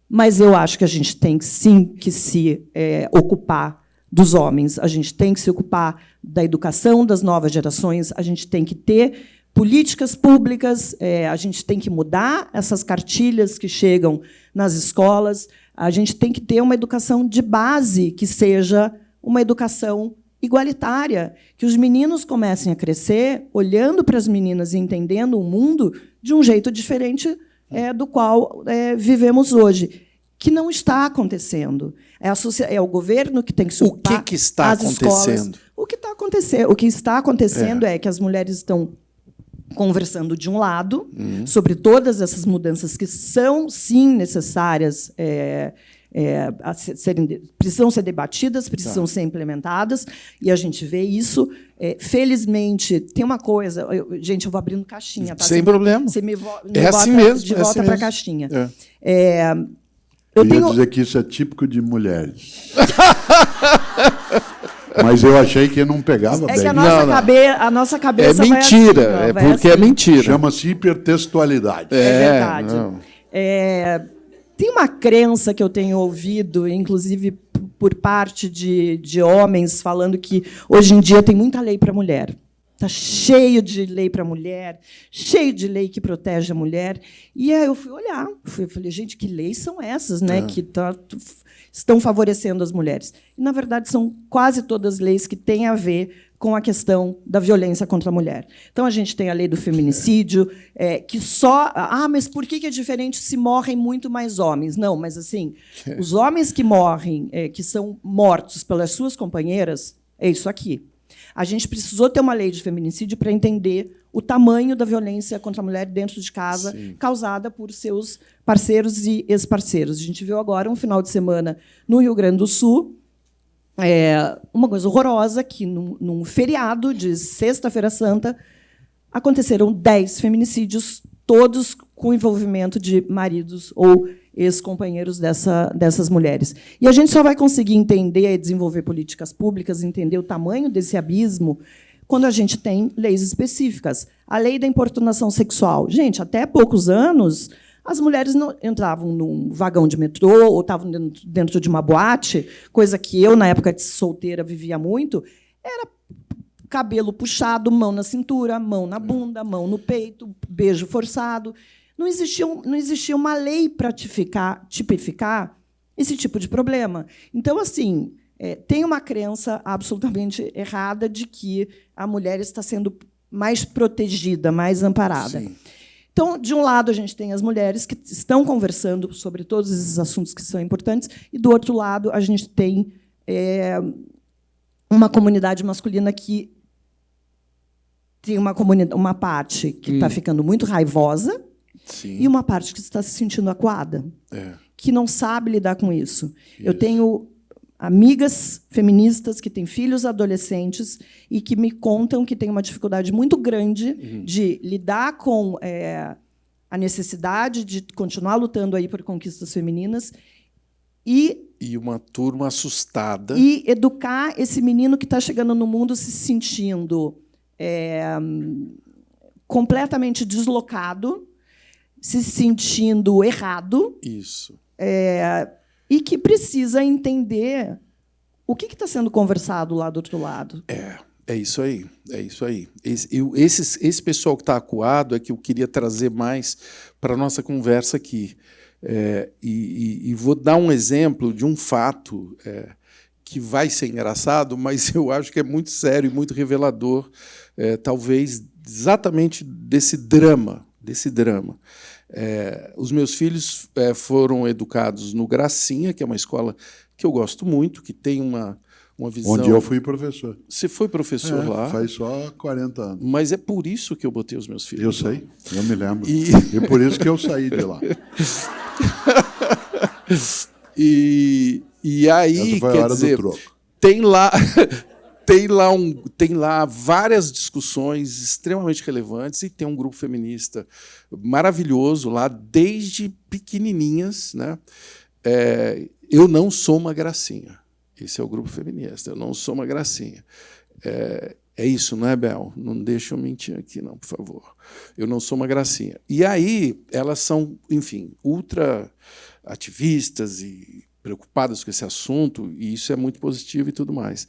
Mas eu acho que a gente tem, sim, que se ocupar dos homens. A gente tem que se ocupar da educação das novas gerações, a gente tem que ter políticas públicas, a gente tem que mudar essas cartilhas que chegam nas escolas, a gente tem que ter uma educação de base que seja uma educação igualitária, que os meninos comecem a crescer olhando para as meninas e entendendo o mundo de um jeito diferente do qual vivemos hoje, que não está acontecendo. É o governo que tem que se ocupar. O que está acontecendo? O que está acontecendo é que as mulheres estão conversando de um lado sobre todas essas mudanças que são, sim, necessárias, precisam ser debatidas, precisam ser implementadas, e a gente vê isso. Felizmente, tem uma coisa... Gente, eu vou abrindo caixinha. Tá? Sem problema. Você me é assim mesmo. De volta para a caixinha. Eu ia dizer que isso é típico de mulheres. Mas eu achei que não pegava bem. Que a nossa cabeça é mentira, vai assim, porque é mentira. Chama-se hipertextualidade. É verdade. Tem uma crença que eu tenho ouvido, inclusive por parte de homens, falando que hoje em dia tem muita lei para a mulher. Está cheio de lei para a mulher, cheio de lei que protege a mulher. E aí eu fui olhar, falei, gente, que leis são essas, né, que estão favorecendo as mulheres? E, na verdade, são quase todas leis que têm a ver com a questão da violência contra a mulher. Então, a gente tem a lei do feminicídio, que só... mas por que é diferente se morrem muito mais homens? Não, mas, assim, os homens que morrem, que são mortos pelas suas companheiras, é isso aqui. A gente precisou ter uma lei de feminicídio para entender o tamanho da violência contra a mulher dentro de casa, causada por seus parceiros e ex-parceiros. A gente viu agora, um final de semana, no Rio Grande do Sul, uma coisa horrorosa, que, num feriado de Sexta-feira Santa, aconteceram 10 feminicídios, todos com envolvimento de maridos ou ex-companheiros dessas mulheres. E a gente só vai conseguir entender e desenvolver políticas públicas, entender o tamanho desse abismo, quando a gente tem leis específicas. A lei da importunação sexual. Gente, até poucos anos, as mulheres não entravam num vagão de metrô ou estavam dentro de uma boate, coisa que eu, na época de solteira, vivia muito, era cabelo puxado, mão na cintura, mão na bunda, mão no peito, beijo forçado. Não existia uma lei para tipificar esse tipo de problema. Então, assim, tem uma crença absolutamente errada de que a mulher está sendo mais protegida, mais amparada. Sim. Então, de um lado, a gente tem as mulheres que estão conversando sobre todos esses assuntos que são importantes, e, do outro lado, a gente tem uma comunidade masculina que tem uma parte que está ficando muito raivosa, sim, e uma parte que está se sentindo acuada, que não sabe lidar com isso. Eu tenho amigas feministas que têm filhos adolescentes e que me contam que têm uma dificuldade muito grande de lidar com a necessidade de continuar lutando aí por conquistas femininas e uma turma assustada. E educar esse menino que está chegando no mundo se sentindo completamente deslocado, se sentindo errado. Isso. E que precisa entender o que está sendo conversado lá do outro lado. É isso aí. É isso aí. Esse pessoal que está acuado é que eu queria trazer mais para a nossa conversa aqui. E vou dar um exemplo de um fato que vai ser engraçado, mas eu acho que é muito sério e muito revelador, talvez exatamente desse drama. Os meus filhos foram educados no Gracinha, que é uma escola que eu gosto muito, que tem uma visão... Onde eu fui professor. Você foi professor lá? Faz só 40 anos. Mas é por isso que eu botei os meus filhos. Eu sei, eu me lembro. E por isso que eu saí de lá. E aí, essa foi quer a hora dizer, do troco. tem lá várias discussões extremamente relevantes e tem um grupo feminista maravilhoso lá, desde pequenininhas, né? Eu não sou uma gracinha. Esse é o grupo feminista. Eu não sou uma gracinha. É isso, não é, Bel? Não deixa eu mentir aqui, não, por favor. Eu não sou uma gracinha. E aí, elas são, enfim, ultra ativistas e preocupadas com esse assunto, e isso é muito positivo e tudo mais.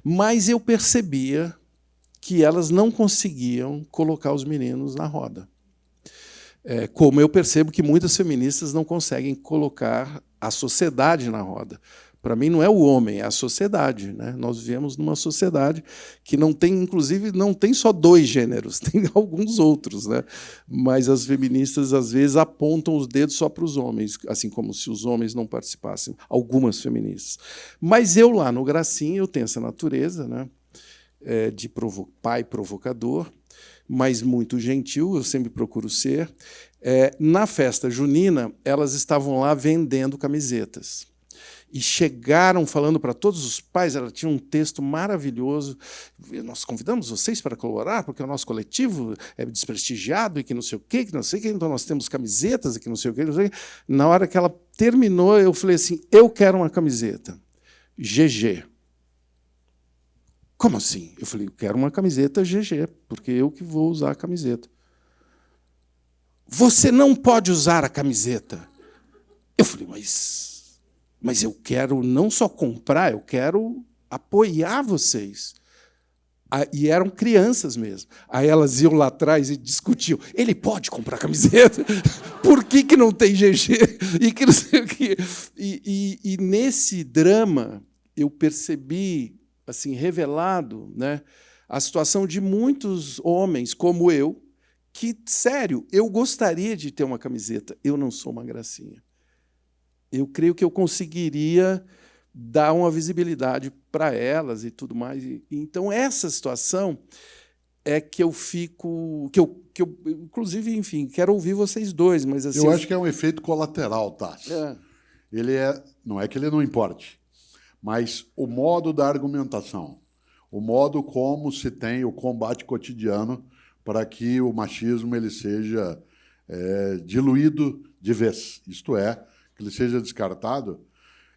Mas eu percebia que elas não conseguiam colocar os meninos na roda. Como eu percebo que muitas feministas não conseguem colocar a sociedade na roda. Para mim, não é o homem, é a sociedade, né? Nós vivemos numa sociedade que não tem, inclusive, não tem só 2 gêneros, tem alguns outros, né? Mas as feministas, às vezes, apontam os dedos só para os homens, assim como se os homens não participassem, algumas feministas. Mas eu, lá no Gracinha, eu tenho essa natureza, né? De pai provocador, mas muito gentil, eu sempre procuro ser. Na festa junina, elas estavam lá vendendo camisetas. E chegaram falando para todos os pais, ela tinha um texto maravilhoso, nós convidamos vocês para colaborar, porque o nosso coletivo é desprestigiado e que não sei o quê, então nós temos camisetas e que não sei o quê. Na hora que ela terminou, eu falei assim, eu quero uma camiseta. GG. Como assim? Eu falei, eu quero uma camiseta GG, porque eu que vou usar a camiseta. Você não pode usar a camiseta. Eu falei, mas eu quero não só comprar, eu quero apoiar vocês. E eram crianças mesmo. Aí elas iam lá atrás e discutiam. Ele pode comprar camiseta? Por que não tem GG? E que não sei o quê. E nesse drama, eu percebi, assim, revelado, né, a situação de muitos homens, como eu, que, sério, eu gostaria de ter uma camiseta. Eu não sou uma gracinha. Eu creio que eu conseguiria dar uma visibilidade para elas e tudo mais. Então, essa situação é que eu fico... que eu inclusive, enfim, quero ouvir vocês dois, mas assim... Eu acho que é um efeito colateral, Tassi. Não é que ele não importe, mas o modo da argumentação, o modo como se tem o combate cotidiano para que o machismo ele seja diluído de vez, isto é, que ele seja descartado,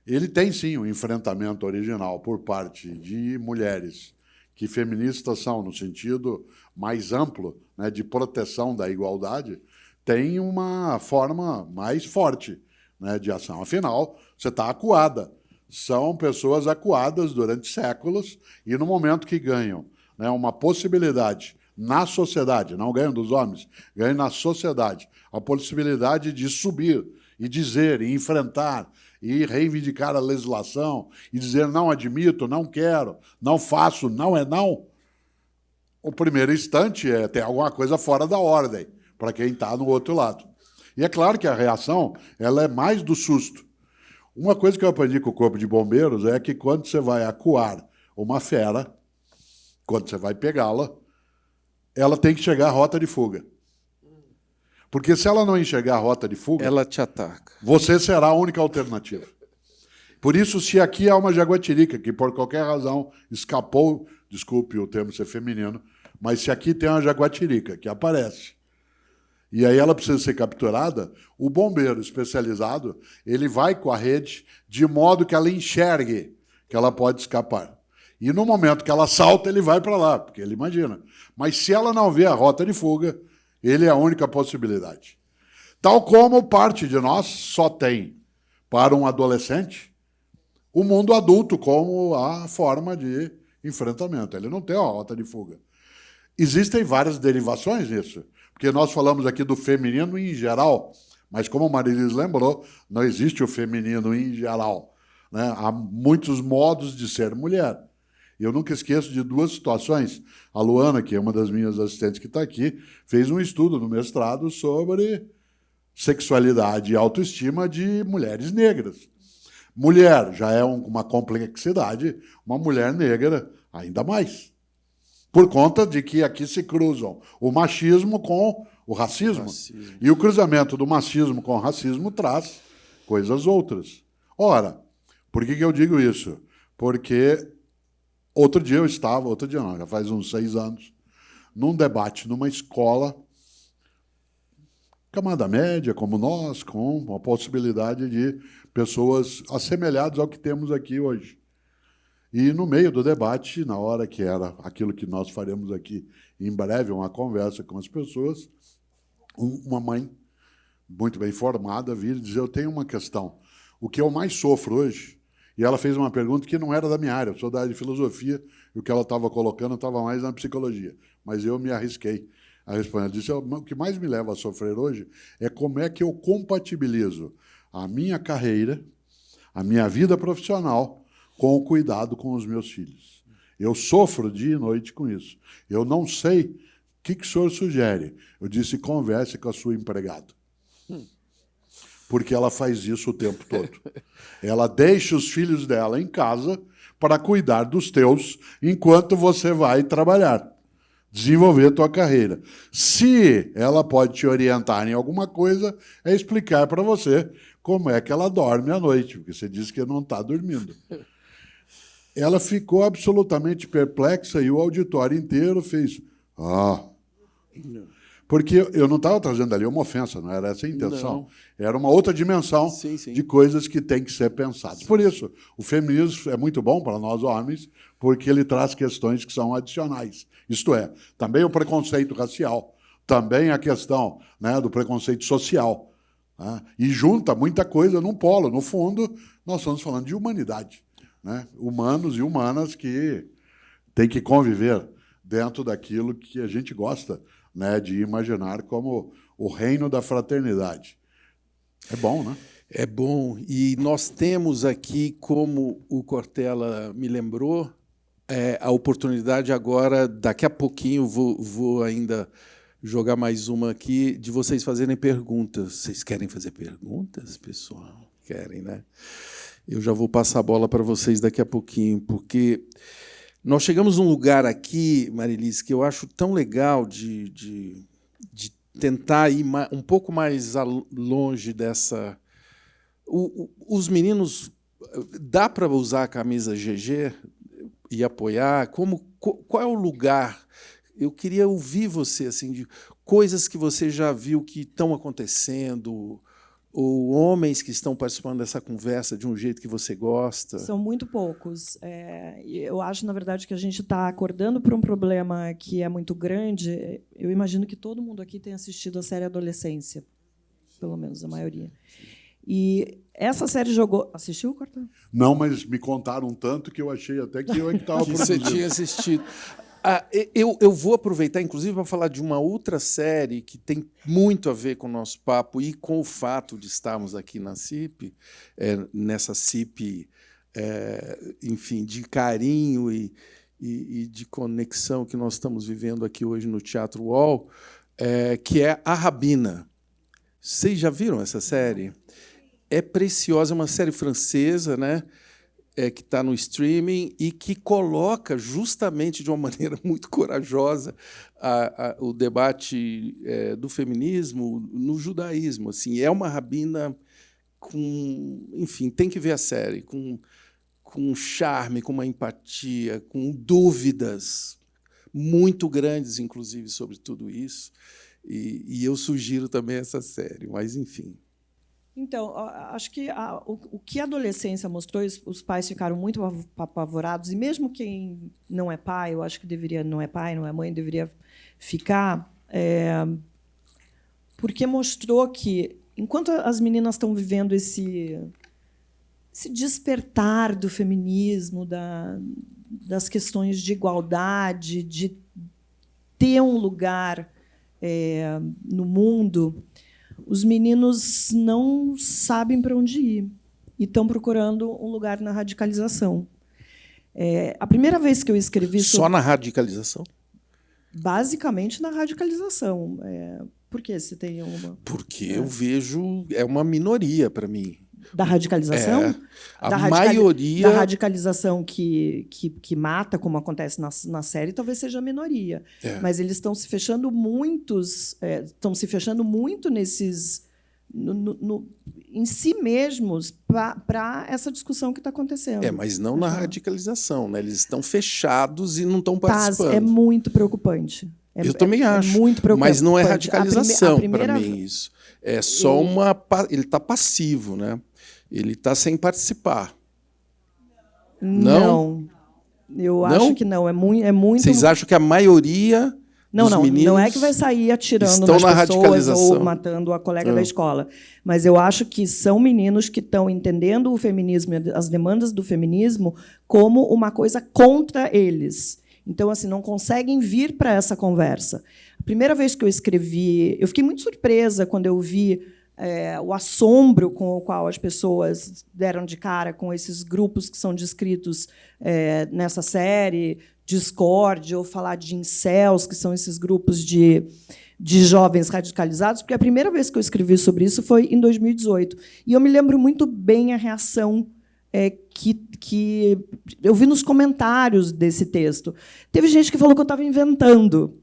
ele tem, sim, um enfrentamento original por parte de mulheres que feministas são, no sentido mais amplo, né, de proteção da igualdade, tem uma forma mais forte, né, de ação. Afinal, você está acuada. São pessoas acuadas durante séculos e, no momento que ganham, né, uma possibilidade na sociedade, não ganham dos homens, ganham na sociedade, a possibilidade de subir e dizer, e enfrentar, e reivindicar a legislação, e dizer não admito, não quero, não faço, não é não, o primeiro instante tem alguma coisa fora da ordem para quem está no outro lado. E é claro que a reação ela é mais do susto. Uma coisa que eu aprendi com o Corpo de Bombeiros é que quando você vai acuar uma fera, quando você vai pegá-la, ela tem que chegar à rota de fuga. Porque se ela não enxergar a rota de fuga... ela te ataca. Você será a única alternativa. Por isso, se aqui há uma jaguatirica que, por qualquer razão, escapou, desculpe o termo ser feminino, mas se aqui tem uma jaguatirica que aparece, e aí ela precisa ser capturada, o bombeiro especializado ele vai com a rede de modo que ela enxergue que ela pode escapar. E no momento que ela salta, ele vai para lá, porque ele imagina. Mas se ela não vê a rota de fuga, ele é a única possibilidade. Tal como parte de nós só tem, para um adolescente, o mundo adulto como a forma de enfrentamento. Ele não tem uma rota de fuga. Existem várias derivações nisso, porque nós falamos aqui do feminino em geral, mas como o Marilis lembrou, não existe o feminino em geral, né? Há muitos modos de ser mulher. Eu nunca esqueço de duas situações. A Luana, que é uma das minhas assistentes que está aqui, fez um estudo no mestrado sobre sexualidade e autoestima de mulheres negras. Mulher já é uma complexidade, uma mulher negra ainda mais. Por conta de que aqui se cruzam o machismo com o racismo. E o cruzamento do machismo com o racismo traz coisas outras. Ora, por que eu digo isso? Porque outro dia não, já faz uns 6 anos, num debate numa escola, camada média, como nós, com a possibilidade de pessoas assemelhadas ao que temos aqui hoje. E, no meio do debate, na hora que era aquilo que nós faremos aqui em breve, uma conversa com as pessoas, uma mãe, muito bem formada, vir dizer, eu tenho uma questão. O que eu mais sofro hoje, e ela fez uma pergunta que não era da minha área, eu sou da área de filosofia, e o que ela estava colocando estava mais na psicologia, mas eu me arrisquei a responder. Ela disse, o que mais me leva a sofrer hoje é como é que eu compatibilizo a minha carreira, a minha vida profissional, com o cuidado com os meus filhos. Eu sofro dia e noite com isso. Eu não sei o que o senhor sugere. Eu disse, converse com a sua empregada. Porque ela faz isso o tempo todo. Ela deixa os filhos dela em casa para cuidar dos teus enquanto você vai trabalhar, desenvolver a tua carreira. Se ela pode te orientar em alguma coisa, é explicar para você como é que ela dorme à noite, porque você disse que não está dormindo. Ela ficou absolutamente perplexa e o auditório inteiro fez... Porque eu não estava trazendo ali uma ofensa, não era essa a intenção. Não. Era uma outra dimensão de coisas que têm que ser pensadas. Por isso, o feminismo é muito bom para nós homens, porque ele traz questões que são adicionais. Isto é, também o preconceito racial, também a questão, né, do preconceito social. Né? E junta muita coisa num polo. No fundo, nós estamos falando de humanidade. Né? Humanos e humanas que têm que conviver dentro daquilo que a gente gosta, né, de imaginar como o reino da fraternidade. É bom, né? É bom. E nós temos aqui, como o Cortella me lembrou, a oportunidade agora, daqui a pouquinho, vou ainda jogar mais uma aqui, de vocês fazerem perguntas. Vocês querem fazer perguntas, pessoal? Querem, né? Eu já vou passar a bola para vocês daqui a pouquinho, porque nós chegamos num lugar aqui, Marilis, que eu acho tão legal de tentar ir um pouco mais longe dessa... Os meninos... Dá para usar a camisa GG e apoiar? Qual é o lugar? Eu queria ouvir você, assim, de coisas que você já viu que estão acontecendo... ou homens que estão participando dessa conversa de um jeito que você gosta? São muito poucos. Eu acho, na verdade, que a gente está acordando para um problema que é muito grande. Eu imagino que todo mundo aqui tenha assistido a série Adolescência, pelo menos a maioria. E essa série jogou... Assistiu, Cortella? Não, mas me contaram tanto que eu achei até que eu é que estava produzindo. Você tinha assistido. Eu vou aproveitar, inclusive, para falar de uma outra série que tem muito a ver com o nosso papo e com o fato de estarmos aqui na CIP, nessa CIP, enfim, de carinho e de conexão que nós estamos vivendo aqui hoje no Teatro UOL, que é A Rabina. Vocês já viram essa série? É preciosa, é uma série francesa, né? Que está no streaming e que coloca justamente de uma maneira muito corajosa o debate do feminismo no judaísmo. Assim, é uma rabina enfim, tem que ver a série, com um charme, com uma empatia, com dúvidas muito grandes, inclusive, sobre tudo isso. E eu sugiro também essa série, mas, enfim. Então, acho que o que a adolescência mostrou, os pais ficaram muito apavorados, e mesmo quem não é pai, eu acho que deveria, não é pai, não é mãe, deveria ficar, porque mostrou que, enquanto as meninas estão vivendo esse despertar do feminismo, das questões de igualdade, de ter um lugar no mundo, os meninos não sabem para onde ir e estão procurando um lugar na radicalização. A primeira vez que eu escrevi Só na radicalização? Basicamente na radicalização. Por que você tem uma? Porque eu vejo, é uma minoria para mim. Da radicalização? Maioria... Da radicalização que mata, como acontece na série, talvez seja a minoria. Mas eles estão se fechando estão se fechando muito nesses... em si mesmos para essa discussão que está acontecendo. Mas não na radicalização, né? Eles estão fechados e não estão participando. É muito preocupante. Eu também acho. Muito preocupante. Mas não é radicalização para mim isso. É só ele está passivo, né? Ele está sem participar. Não. Eu acho que não. É muito. Vocês acham que a maioria dos meninos não é que vai sair atirando nas pessoas ou matando a colega da escola. Mas eu acho que são meninos que estão entendendo o feminismo, as demandas do feminismo, como uma coisa contra eles. Então, assim, não conseguem vir para essa conversa. A primeira vez que eu escrevi, eu fiquei muito surpresa quando eu vi o assombro com o qual as pessoas deram de cara com esses grupos que são descritos nessa série, Discord, ou falar de incels, que são esses grupos de jovens radicalizados, porque a primeira vez que eu escrevi sobre isso foi em 2018. E eu me lembro muito bem a reação que eu vi nos comentários desse texto. Teve gente que falou que eu estava inventando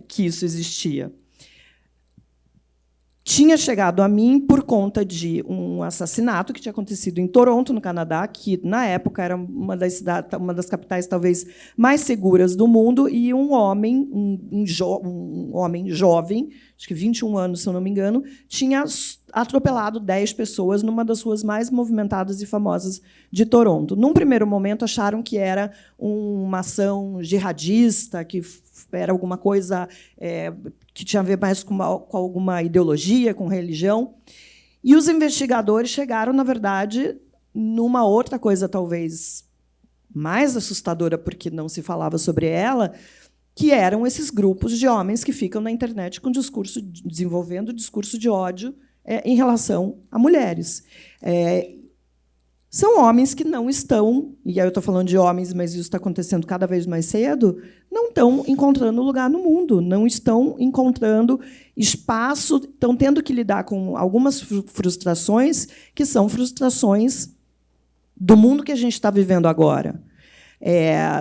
que isso existia. Tinha chegado a mim por conta de um assassinato que tinha acontecido em Toronto, no Canadá, que, na época, era uma das capitais talvez mais seguras do mundo, e um homem, um homem jovem, acho que 21 anos, se eu não me engano, tinha atropelado 10 pessoas numa das ruas mais movimentadas e famosas de Toronto. Num primeiro momento, acharam que era uma ação jihadista, que era alguma coisa que tinha a ver mais com alguma ideologia, com religião. E os investigadores chegaram, na verdade, numa outra coisa talvez mais assustadora, porque não se falava sobre ela, que eram esses grupos de homens que ficam na internet com desenvolvendo discurso de ódio em relação a mulheres. São homens que não estão, e aí eu estou falando de homens, mas isso está acontecendo cada vez mais cedo, não estão encontrando lugar no mundo, não estão encontrando espaço, estão tendo que lidar com algumas frustrações que são frustrações do mundo que a gente está vivendo agora.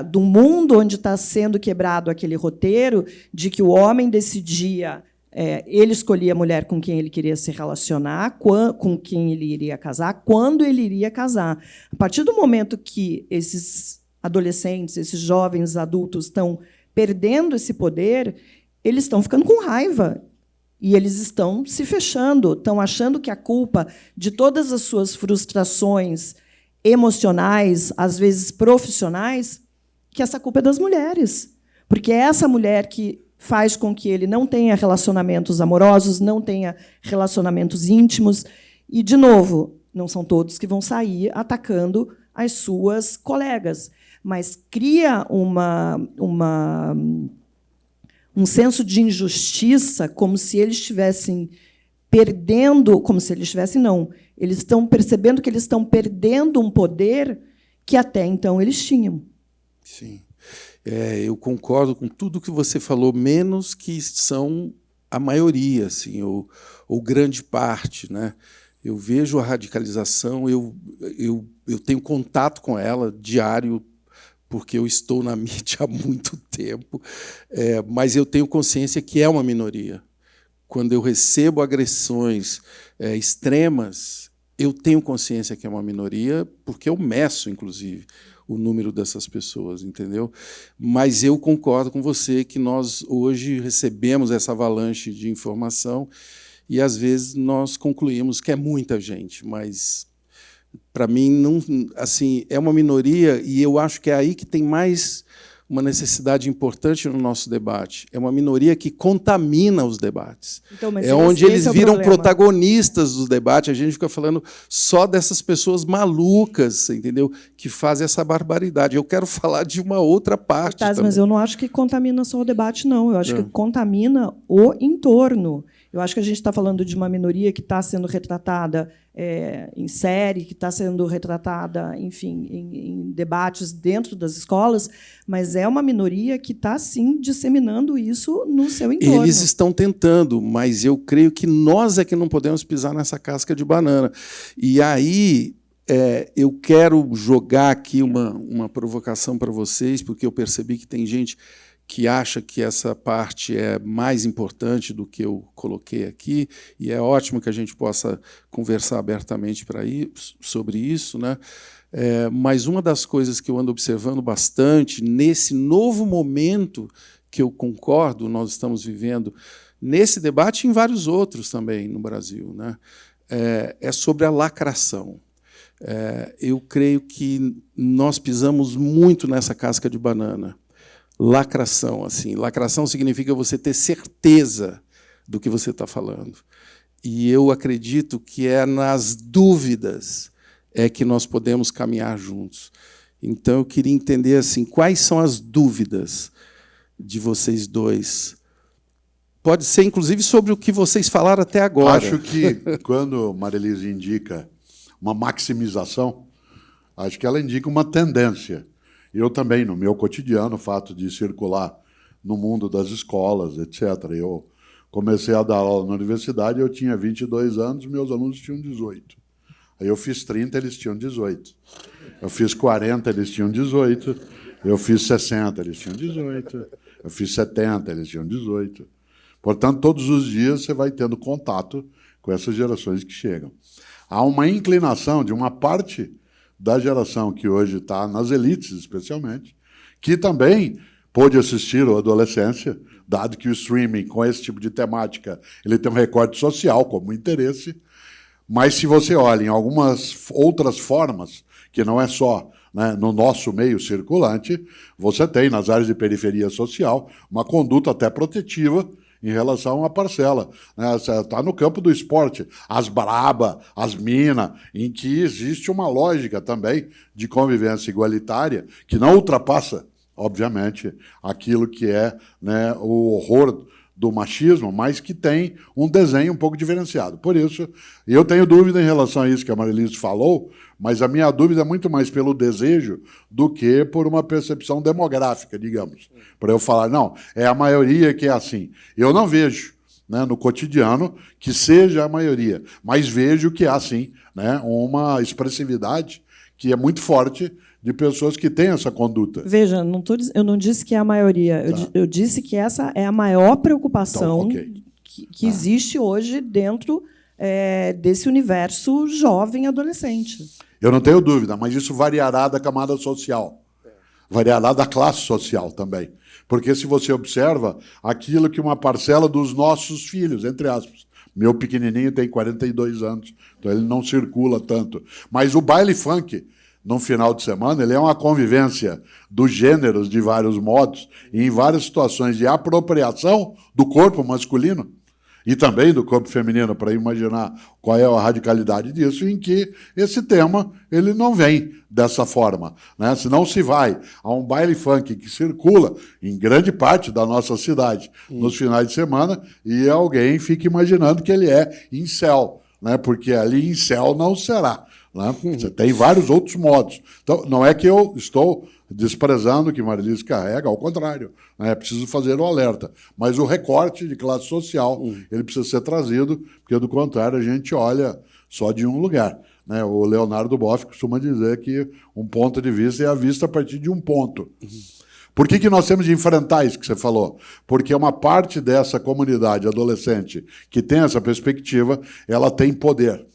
Do mundo onde está sendo quebrado aquele roteiro de que o homem decidia... ele escolhia a mulher com quem ele queria se relacionar, com quem ele iria casar, quando ele iria casar. A partir do momento que esses adolescentes, esses jovens adultos estão perdendo esse poder, eles estão ficando com raiva. E eles estão se fechando, estão achando que a culpa de todas as suas frustrações emocionais, às vezes profissionais, que essa culpa é das mulheres. Porque é essa mulher que faz com que ele não tenha relacionamentos amorosos, não tenha relacionamentos íntimos. E, de novo, não são todos que vão sair atacando as suas colegas, mas cria um senso de injustiça, como se eles estivessem perdendo, como se eles estivessem, não, eles estão percebendo que eles estão perdendo um poder que até então eles tinham. Sim. Eu concordo com tudo que você falou, menos que são a maioria, assim, ou grande parte, né? Eu vejo a radicalização, eu tenho contato com ela diário, porque eu estou na mídia há muito tempo, mas eu tenho consciência que é uma minoria. Quando eu recebo agressões extremas, Eu tenho consciência que é uma minoria, porque eu meço, inclusive, o número dessas pessoas, entendeu? Mas eu concordo com você que nós hoje recebemos essa avalanche de informação e, às vezes, nós concluímos que é muita gente, mas, para mim, não, assim, é uma minoria e eu acho que é aí que tem mais uma necessidade importante no nosso debate. É uma minoria que contamina os debates. Então, mas é onde eles é o viram problema. protagonistas do debate. A gente fica falando só dessas pessoas malucas, entendeu? Que fazem essa barbaridade. Eu quero falar de uma outra parte também. Mas eu não acho que contamina só o debate, não. Eu acho que contamina o entorno. Eu acho que a gente está falando de uma minoria que está sendo retratada em série, que está sendo retratada, enfim, em debates dentro das escolas, mas é uma minoria que está, sim, disseminando isso no seu entorno. Eles estão tentando, mas eu creio que nós é que não podemos pisar nessa casca de banana. E aí eu quero jogar aqui uma provocação para vocês, porque eu percebi que tem gente que acha que essa parte é mais importante do que eu coloquei aqui, e é ótimo que a gente possa conversar abertamente sobre isso, né? Mas uma das coisas que eu ando observando bastante nesse novo momento que eu concordo nós estamos vivendo, nesse debate e em vários outros também no Brasil, né? É sobre a lacração. Eu creio que nós pisamos muito nessa casca de banana. Lacração, assim. Lacração significa você ter certeza do que você está falando. E eu acredito que é nas dúvidas que nós podemos caminhar juntos. Então, eu queria entender assim, quais são as dúvidas de vocês dois. Pode ser, inclusive, sobre o que vocês falaram até agora. Acho que, quando Marilise indica uma maximização, acho que ela indica uma tendência. Eu também, no meu cotidiano, o fato de circular no mundo das escolas, etc. Eu comecei a dar aula na universidade, eu tinha 22 anos, meus alunos tinham 18. Aí eu fiz 30, eles tinham 18. Eu fiz 40, eles tinham 18. Eu fiz 60, eles tinham 18. Eu fiz 70, eles tinham 18. Portanto, todos os dias você vai tendo contato com essas gerações que chegam. Há uma inclinação de uma parte da geração que hoje está nas elites, especialmente, que também pôde assistir à adolescência, dado que o streaming, com esse tipo de temática, ele tem um recorte social como interesse, mas se você olha em algumas outras formas, que não é só, né, no nosso meio circulante, você tem, nas áreas de periferia social, uma conduta até protetiva em relação a uma parcela. Está no campo do esporte, as braba, as minas, em que existe uma lógica também de convivência igualitária que não ultrapassa, obviamente, aquilo que é, né, o horror do machismo, mas que tem um desenho um pouco diferenciado. Por isso, eu tenho dúvida em relação a isso que a Marilise falou, mas a minha dúvida é muito mais pelo desejo do que por uma percepção demográfica, digamos. Para eu falar, não, é a maioria que é assim. Eu não vejo, né, no cotidiano que seja a maioria, mas vejo que há, sim, né, uma expressividade que é muito forte de pessoas que têm essa conduta. Veja, eu não disse que é a maioria, eu disse que essa é a maior preocupação que existe hoje dentro desse universo jovem adolescente. Eu não tenho dúvida, mas isso variará da camada social, variará da classe social também. Porque, se você observa, aquilo que uma parcela dos nossos filhos, entre aspas, meu pequenininho tem 42 anos, então ele não circula tanto, mas o baile funk, no final de semana, ele é uma convivência dos gêneros de vários modos e em várias situações de apropriação do corpo masculino e também do corpo feminino, para imaginar qual é a radicalidade disso, em que esse tema ele não vem dessa forma, né? Senão se vai a um baile funk que circula em grande parte da nossa cidade nos finais de semana e alguém fica imaginando que ele é incel, né? Porque ali incel não será. Você tem vários outros modos. Então, não é que eu estou desprezando o que Marilise carrega, ao contrário, né? É preciso fazer o alerta. Mas o recorte de classe social ele precisa ser trazido, porque, do contrário, a gente olha só de um lugar, né? O Leonardo Boff costuma dizer que um ponto de vista é a vista a partir de um ponto. Por que nós temos de enfrentar isso que você falou? Porque uma parte dessa comunidade adolescente que tem essa perspectiva, ela tem poder.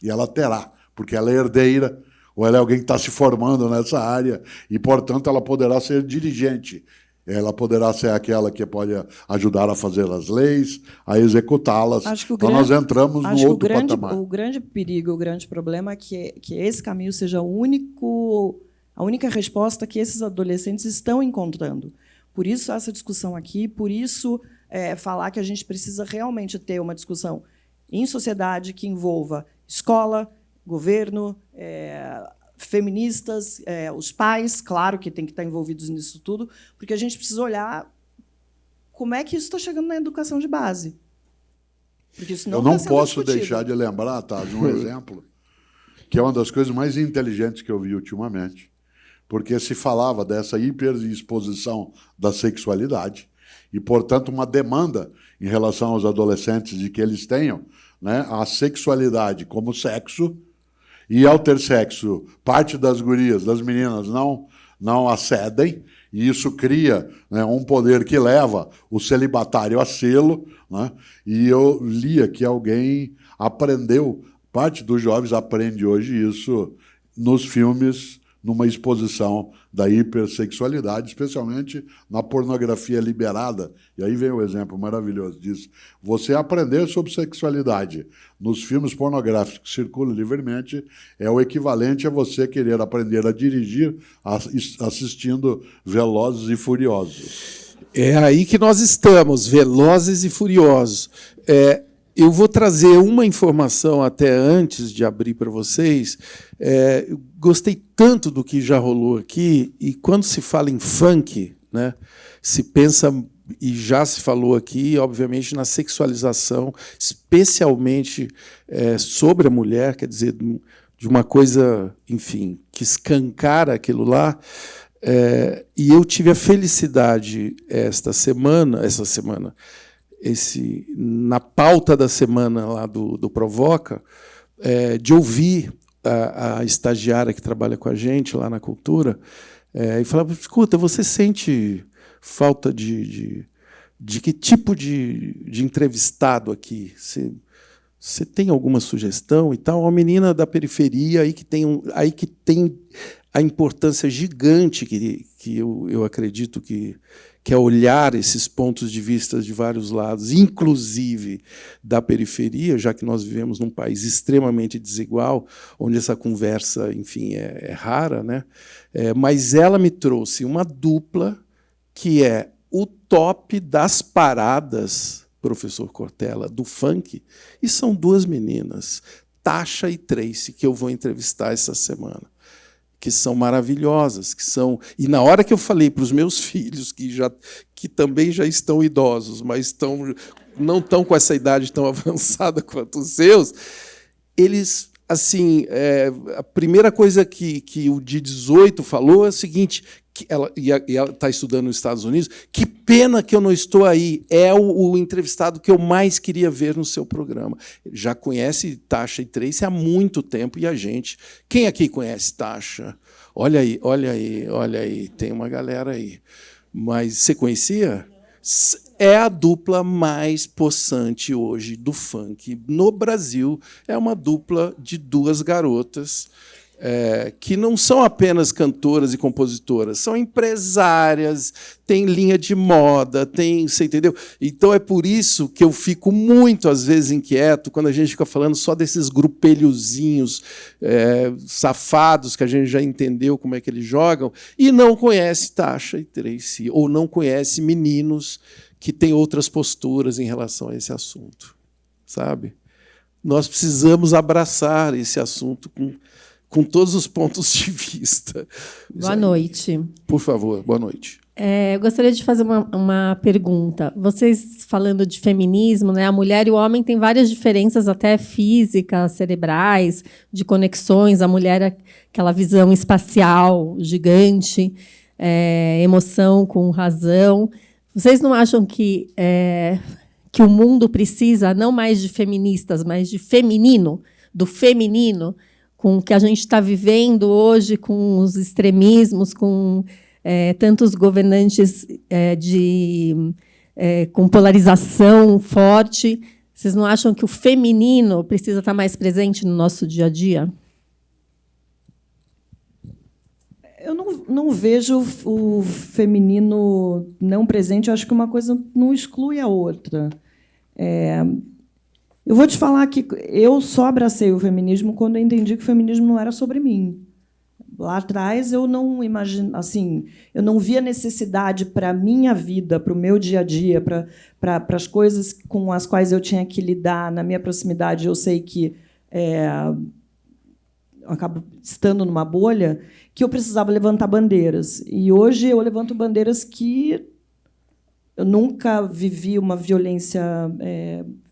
E ela terá, porque ela é herdeira, ou ela é alguém que está se formando nessa área, e, portanto, ela poderá ser dirigente. Ela poderá ser aquela que pode ajudar a fazer as leis, a executá-las. Então, nós entramos no outro patamar. O grande perigo, o grande problema é que esse caminho seja a única resposta que esses adolescentes estão encontrando. Por isso, essa discussão aqui, por isso, falar que a gente precisa realmente ter uma discussão em sociedade que envolva escola, governo, feministas, os pais, claro que tem que estar envolvidos nisso tudo, porque a gente precisa olhar como é que isso está chegando na educação de base. Porque isso eu não posso deixar de lembrar, tá, de um exemplo, que é uma das coisas mais inteligentes que eu vi ultimamente, porque se falava dessa hiperexposição da sexualidade e, portanto, uma demanda em relação aos adolescentes de que eles tenham, né, a sexualidade como sexo. E, ao ter sexo, parte das gurias, das meninas, não acedem, e isso cria, né, um poder que leva o celibatário a sê-lo. Né? E eu lia que alguém aprendeu, parte dos jovens aprende hoje isso nos filmes, numa exposição da hipersexualidade, especialmente na pornografia liberada. E aí vem o exemplo maravilhoso disso. Você aprender sobre sexualidade nos filmes pornográficos que circulam livremente é o equivalente a você querer aprender a dirigir assistindo Velozes e Furiosos. É aí que nós estamos, Velozes e Furiosos. Eu vou trazer uma informação até antes de abrir para vocês. Eu gostei tanto do que já rolou aqui, e quando se fala em funk, né, se pensa, e já se falou aqui, obviamente, na sexualização, especialmente sobre a mulher, quer dizer, de uma coisa, enfim, que escancara aquilo lá. E eu tive a felicidade essa semana, na pauta da semana lá do Provoca, de ouvir a estagiária que trabalha com a gente lá na cultura, e falava: escuta, você sente falta de que tipo de entrevistado aqui? Você tem alguma sugestão e tal? Uma menina da periferia aí que tem a importância gigante que eu acredito que é olhar esses pontos de vista de vários lados, inclusive da periferia, já que nós vivemos num país extremamente desigual, onde essa conversa, enfim, é rara, né? Mas ela me trouxe uma dupla que é o top das paradas, professor Cortella, do funk, e são duas meninas, Tasha e Tracy, que eu vou entrevistar essa semana, que são maravilhosas, e na hora que eu falei para os meus filhos, que também já estão idosos, mas não estão com essa idade tão avançada quanto os seus, eles, assim, a primeira coisa que o de 18 falou é o seguinte, que ela está estudando nos Estados Unidos, que pena que eu não estou aí, é o entrevistado que eu mais queria ver no seu programa. Já conhece Tasha e Tracy há muito tempo, e a gente... Quem aqui conhece Tasha? Olha aí, tem uma galera aí. Mas você conhecia? É a dupla mais possante hoje do funk no Brasil. É uma dupla de duas garotas que não são apenas cantoras e compositoras, são empresárias, têm linha de moda, você entendeu? Então é por isso que eu fico muito, às vezes, inquieto quando a gente fica falando só desses grupelhozinhos safados que a gente já entendeu como é que eles jogam e não conhece Tasha e Tracy, ou não conhece meninos que têm outras posturas em relação a esse assunto, sabe? Nós precisamos abraçar esse assunto com todos os pontos de vista. Boa noite. Por favor, boa noite. Eu gostaria de fazer uma pergunta. Vocês falando de feminismo, né? A mulher e o homem têm várias diferenças, até físicas, cerebrais, de conexões. A mulher é aquela visão espacial gigante, emoção com razão. Vocês não acham que o mundo precisa não mais de feministas, mas de feminino, do feminino, com o que a gente está vivendo hoje, com os extremismos, com tantos governantes com polarização forte? Vocês não acham que o feminino precisa estar mais presente no nosso dia a dia? Eu não vejo o feminino não presente. Eu acho que uma coisa não exclui a outra. Eu vou te falar que eu só abracei o feminismo quando eu entendi que o feminismo não era sobre mim. Lá atrás eu não imagino, assim, eu não via necessidade para a minha vida, para o meu dia a dia, para as coisas com as quais eu tinha que lidar na minha proximidade. Eu sei que eu acabo estando numa bolha, que eu precisava levantar bandeiras. E hoje eu levanto bandeiras que eu nunca vivi uma violência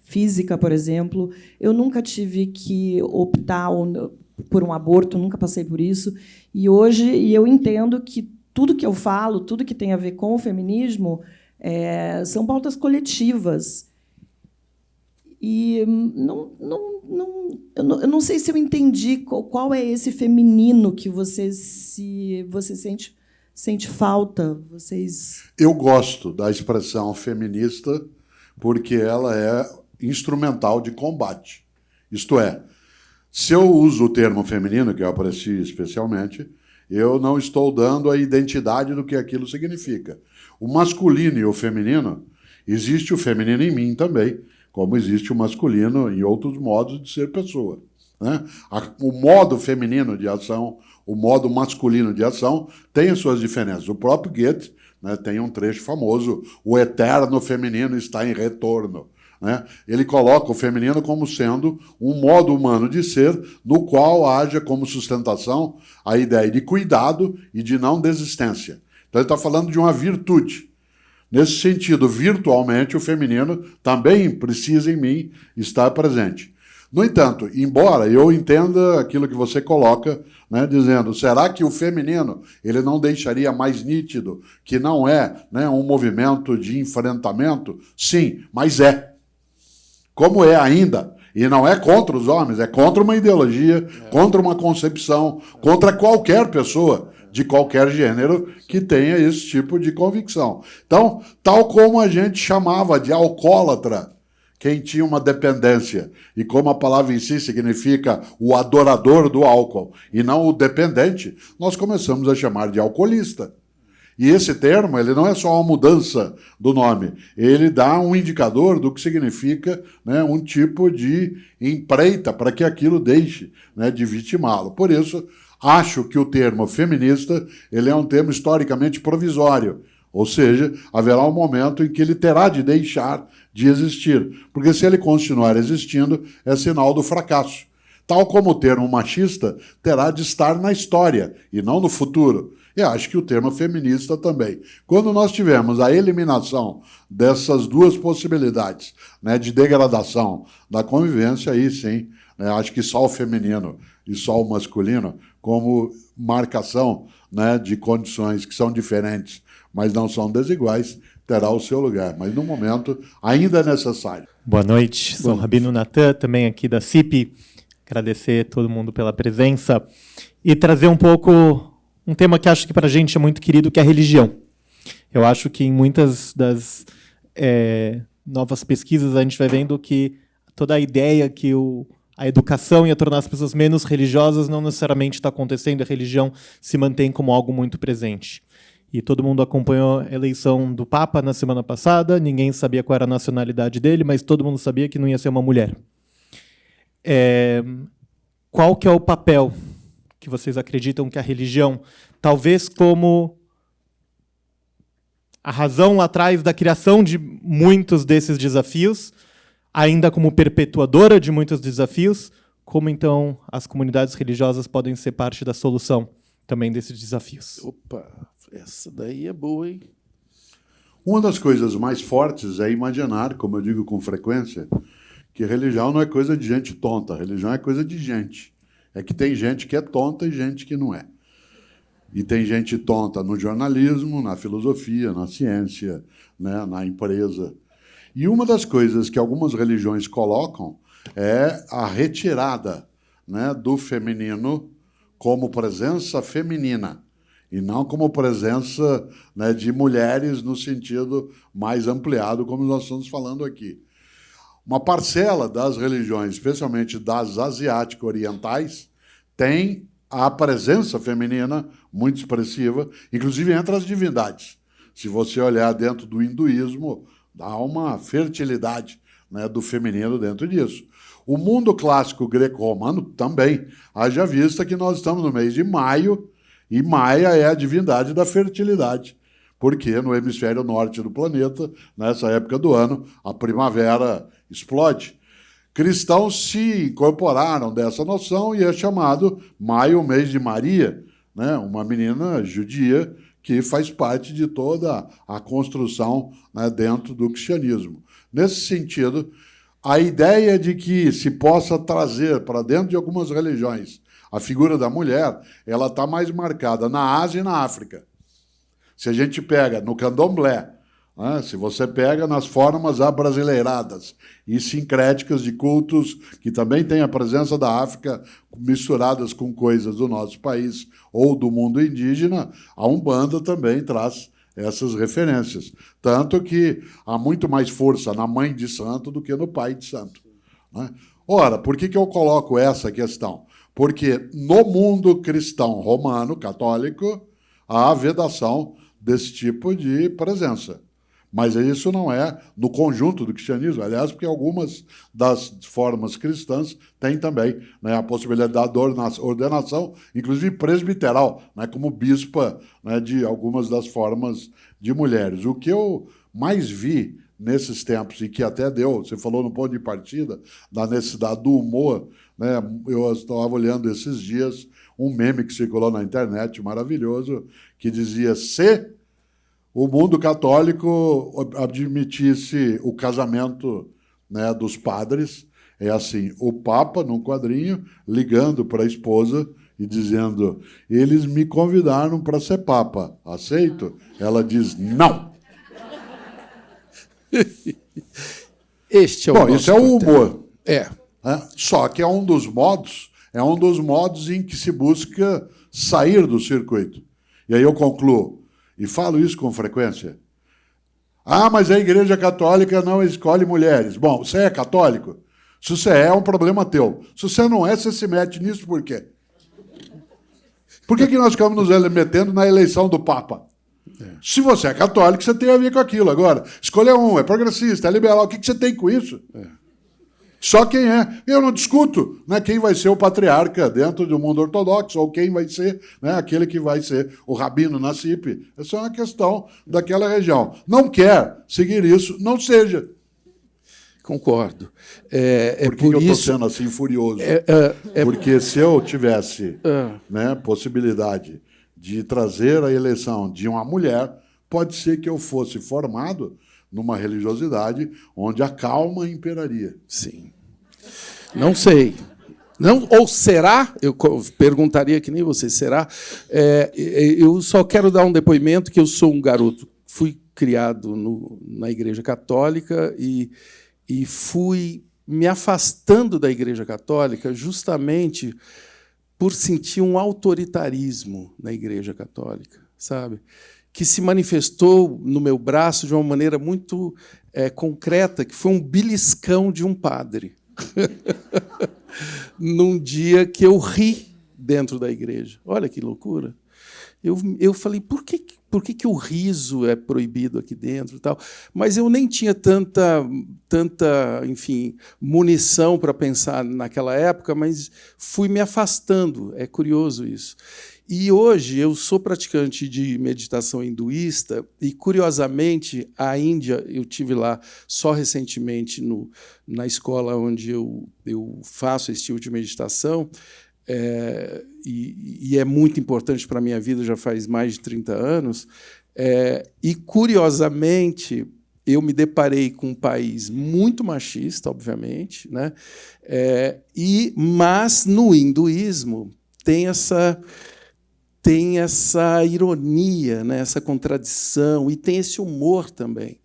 física, por exemplo. Eu nunca tive que optar por um aborto, nunca passei por isso. E hoje eu entendo que tudo que eu falo, tudo que tem a ver com o feminismo, são pautas coletivas. E eu não sei se eu entendi qual é esse feminino que você sente falta. Eu gosto da expressão feminista porque ela é instrumental de combate. Isto é, se eu uso o termo feminino, que eu aprecio especialmente, eu não estou dando a identidade do que aquilo significa. O masculino e o feminino, existe o feminino em mim também, como existe o masculino em outros modos de ser pessoa, né? O modo feminino de ação, o modo masculino de ação tem as suas diferenças. O próprio Goethe, né, tem um trecho famoso, o eterno feminino está em retorno. Né? Ele coloca o feminino como sendo um modo humano de ser, no qual haja como sustentação a ideia de cuidado e de não desistência. Então ele está falando de uma virtude. Nesse sentido, virtualmente, o feminino também precisa em mim estar presente. No entanto, embora eu entenda aquilo que você coloca, né, dizendo, será que o feminino ele não deixaria mais nítido que não é, né, um movimento de enfrentamento? Sim, mas é. Como é ainda, e não é contra os homens, é contra uma ideologia, contra uma concepção, contra qualquer pessoa de qualquer gênero que tenha esse tipo de convicção. Então, tal como a gente chamava de alcoólatra quem tinha uma dependência, e como a palavra em si significa o adorador do álcool e não o dependente, nós começamos a chamar de alcoolista. E esse termo ele não é só uma mudança do nome, ele dá um indicador do que significa, né, um tipo de empreita para que aquilo deixe, né, de vitimá-lo. Por isso, acho que o termo feminista ele é um termo historicamente provisório, ou seja, haverá um momento em que ele terá de deixar de existir, porque se ele continuar existindo, é sinal do fracasso. Tal como o termo machista terá de estar na história e não no futuro. E acho que o termo feminista também. Quando nós tivermos a eliminação dessas duas possibilidades, né, de degradação da convivência, aí sim, né, acho que só o feminino e só o masculino, como marcação, né, de condições que são diferentes, mas não são desiguais, terá o seu lugar. Mas, no momento, ainda é necessário. Boa noite. Sou o Rabino Natan, também aqui da CIP. Agradecer a todo mundo pela presença e trazer um pouco um tema que acho que para a gente é muito querido, que é a religião. Eu acho que em muitas das novas pesquisas a gente vai vendo que toda a ideia que a educação ia tornar as pessoas menos religiosas não necessariamente está acontecendo, a religião se mantém como algo muito presente. E todo mundo acompanhou a eleição do Papa na semana passada, ninguém sabia qual era a nacionalidade dele, mas todo mundo sabia que não ia ser uma mulher. Qual que é o papel que vocês acreditam que a religião, talvez como a razão lá atrás da criação de muitos desses desafios, ainda como perpetuadora de muitos desafios, como então as comunidades religiosas podem ser parte da solução também desses desafios? Opa, essa daí é boa, hein? Uma das coisas mais fortes é imaginar, como eu digo com frequência, que religião não é coisa de gente tonta, religião é coisa de gente. É que tem gente que é tonta e gente que não é. E tem gente tonta no jornalismo, na filosofia, na ciência, né, na empresa. E uma das coisas que algumas religiões colocam é a retirada, né, do feminino como presença feminina, e não como presença, né, de mulheres no sentido mais ampliado, como nós estamos falando aqui. uma parcela das religiões, especialmente das asiático-orientais, tem a presença feminina muito expressiva, inclusive entre as divindades. Se você olhar dentro do hinduísmo, há uma fertilidade, né, do feminino dentro disso. O mundo clássico greco-romano também. Haja vista que nós estamos no mês de maio, e Maia é a divindade da fertilidade, porque no hemisfério norte do planeta, nessa época do ano, a primavera explode. Cristãos se incorporaram dessa noção e é chamado maio o mês de Maria, né? Uma menina judia que faz parte de toda a construção, né, dentro do cristianismo. Nesse sentido, a ideia de que se possa trazer para dentro de algumas religiões a figura da mulher, ela está mais marcada na Ásia e na África. Se a gente pega no candomblé, né, se você pega nas formas abrasileiradas e sincréticas de cultos que também têm a presença da África misturadas com coisas do nosso país ou do mundo indígena, a Umbanda também traz essas referências. Tanto que há muito mais força na mãe de santo do que no pai de santo, né? Ora, por que eu coloco essa questão? Porque no mundo cristão romano, católico, há a vedação desse tipo de presença. Mas isso não é no conjunto do cristianismo, aliás, porque algumas das formas cristãs têm também, né, a possibilidade da ordenação, inclusive presbiteral, né, como bispa, né, de algumas das formas de mulheres. O que eu mais vi nesses tempos, e que até deu, você falou no ponto de partida, da necessidade do humor, né, eu estava olhando esses dias um meme que circulou na internet, maravilhoso, que dizia: se o mundo católico admitisse o casamento, né, dos padres, é assim, o Papa, num quadrinho, ligando para a esposa e dizendo: eles me convidaram para ser Papa, aceito? Ela diz: não. Este é o Bom, isso é o humor. É. Só que é um dos modos em que se busca sair do circuito. E aí eu concluo, e falo isso com frequência. Ah, mas a Igreja Católica não escolhe mulheres. Bom, você é católico? Se você é um problema teu. Se você não é, você se mete nisso por quê? Por que nós ficamos nos metendo na eleição do Papa? Se você é católico, você tem a ver com aquilo. Agora, escolher um, é progressista, é liberal, o que você tem com isso? Só quem é. Eu não discuto, né, quem vai ser o patriarca dentro do mundo ortodoxo, ou quem vai ser, né, aquele que vai ser o rabino na CIP. Essa é uma questão daquela região. Não quer seguir isso, não seja. Concordo. Por que eu estou sendo assim furioso? Porque se eu tivesse, né, possibilidade de trazer a eleição de uma mulher, pode ser que eu fosse formado numa religiosidade onde a calma imperaria. Sim. Não sei. Não, ou será? Eu perguntaria que nem você, será? Eu só quero dar um depoimento que eu sou um garoto. Fui criado na Igreja Católica e fui me afastando da Igreja Católica justamente por sentir um autoritarismo na Igreja Católica, sabe? Que se manifestou no meu braço de uma maneira muito concreta, que foi um beliscão de um padre. Num dia que eu ri dentro da igreja. Olha que loucura. Eu falei, por que o riso é proibido aqui dentro e tal? Mas eu nem tinha tanta enfim, munição para pensar naquela época, mas fui me afastando. É curioso isso. E hoje eu sou praticante de meditação hinduísta e, curiosamente, a Índia, eu tive lá só recentemente na escola onde eu faço esse tipo de meditação, e é muito importante para a minha vida, já faz mais de 30 anos, e, curiosamente, eu me deparei com um país muito machista, obviamente, né? Mas, no hinduísmo, tem essa ironia, né, essa contradição, e tem esse humor também.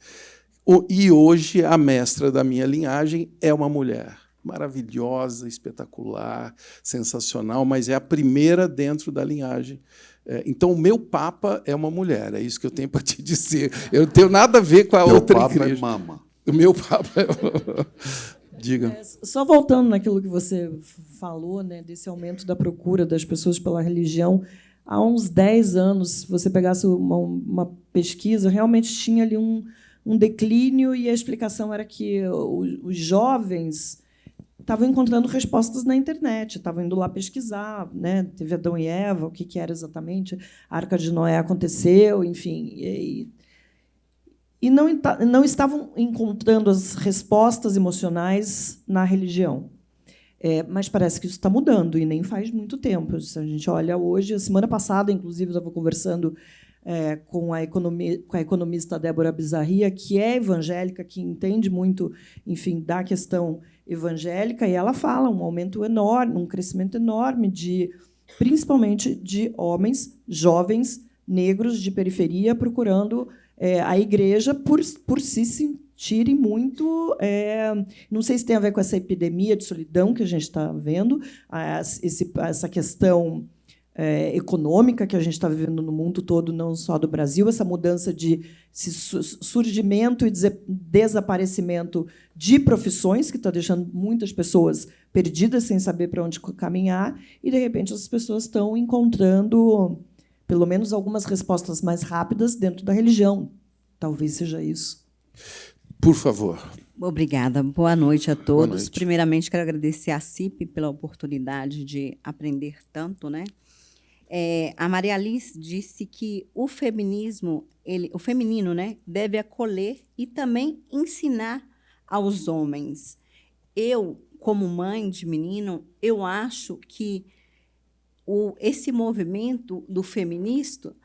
E hoje a mestra da minha linhagem é uma mulher maravilhosa, espetacular, sensacional, mas é a primeira dentro da linhagem. Então, o meu Papa é uma mulher, é isso que eu tenho para te dizer. Eu não tenho nada a ver com a outra igreja. Meu Papa é mama. O meu papo é... Diga. Só voltando naquilo que você falou, né, desse aumento da procura das pessoas pela religião, há uns 10 anos, se você pegasse uma pesquisa, realmente tinha ali um declínio, e a explicação era que os jovens estavam encontrando respostas na internet, estavam indo lá pesquisar, né? Teve Adão e Eva, o que era exatamente, a Arca de Noé aconteceu, enfim, e não estavam encontrando as respostas emocionais na religião. Mas parece que isso está mudando, e nem faz muito tempo. Se a gente olha hoje, a semana passada, inclusive, eu estava conversando com a economista Débora Bizarria, que é evangélica, que entende muito, enfim, da questão evangélica, e ela fala um aumento enorme, um crescimento enorme principalmente de homens jovens negros de periferia procurando a igreja por se sentirem muito... não sei se tem a ver com essa epidemia de solidão que a gente está vendo, essa questão econômica que a gente está vivendo no mundo todo, não só do Brasil, essa mudança de surgimento e desaparecimento de profissões, que está deixando muitas pessoas perdidas, sem saber para onde caminhar, e, de repente, as pessoas estão encontrando, pelo menos, algumas respostas mais rápidas dentro da religião. Talvez seja isso. Por favor. Obrigada. Boa noite a todos. Boa noite. Primeiramente, quero agradecer à CIP pela oportunidade de aprender tanto, né? A Maria Alice disse que o feminismo, o feminino, né, deve acolher e também ensinar aos homens. Eu, como mãe de menino, eu acho que esse movimento do feminino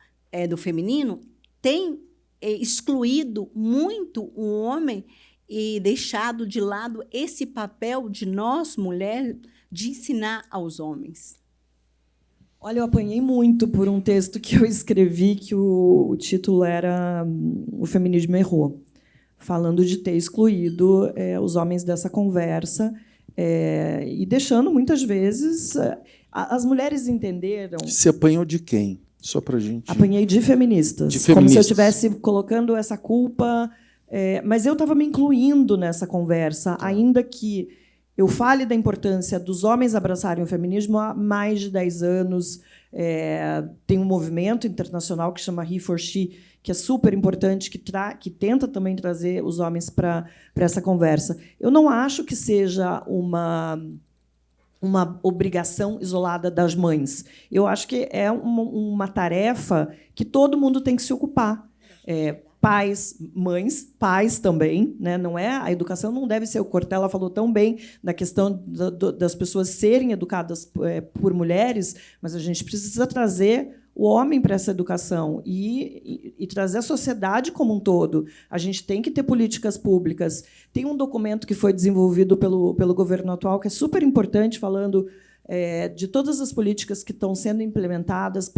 tem excluído muito o homem e deixado de lado esse papel de nós, mulheres, de ensinar aos homens. Olha, eu apanhei muito por um texto que eu escrevi, que o título era O Feminismo Errou, falando de ter excluído os homens dessa conversa, e deixando, muitas vezes... As mulheres entenderam... Você apanhou de quem? Só para a gente... Apanhei de feministas. Como se eu estivesse colocando essa culpa... mas eu estava me incluindo nessa conversa, ainda que eu fale da importância dos homens abraçarem o feminismo há mais de 10 anos. Tem um movimento internacional que chama He for She, que é super importante, que tenta também trazer os homens para essa conversa. Eu não acho que seja uma obrigação isolada das mães. Eu acho que é uma tarefa que todo mundo tem que se ocupar. Pais, mães, pais também, né? Não é, a educação não deve ser... O Cortella falou tão bem da questão das pessoas serem educadas por mulheres, mas a gente precisa trazer o homem para essa educação e trazer a sociedade como um todo. A gente tem que ter políticas públicas. Tem um documento que foi desenvolvido pelo governo atual que é super importante, falando de todas as políticas que estão sendo implementadas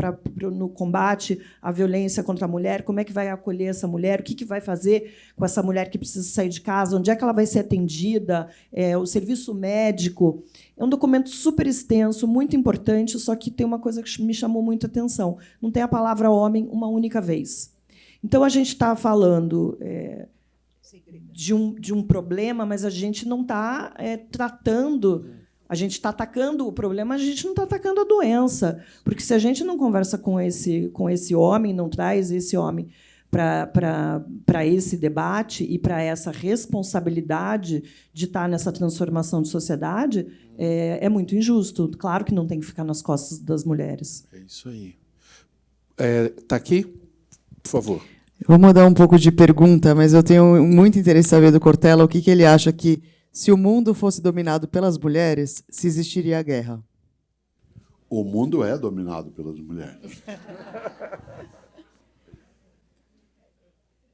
no combate à violência contra a mulher, como é que vai acolher essa mulher, o que vai fazer com essa mulher que precisa sair de casa, onde é que ela vai ser atendida, o serviço médico. É um documento super extenso, muito importante, só que tem uma coisa que me chamou muita atenção. Não tem a palavra homem uma única vez. Então, a gente está falando de um problema, mas a gente não está tratando... A gente está atacando o problema, a gente não está atacando a doença. Porque, se a gente não conversa com esse homem, não traz esse homem para esse debate e para essa responsabilidade de estar nessa transformação de sociedade, é muito injusto. Claro que não tem que ficar nas costas das mulheres. É isso aí. Está aqui? Por favor. Vou mudar um pouco de pergunta, mas eu tenho muito interesse em saber do Cortella o que ele acha que, se o mundo fosse dominado pelas mulheres, se existiria a guerra. O mundo é dominado pelas mulheres.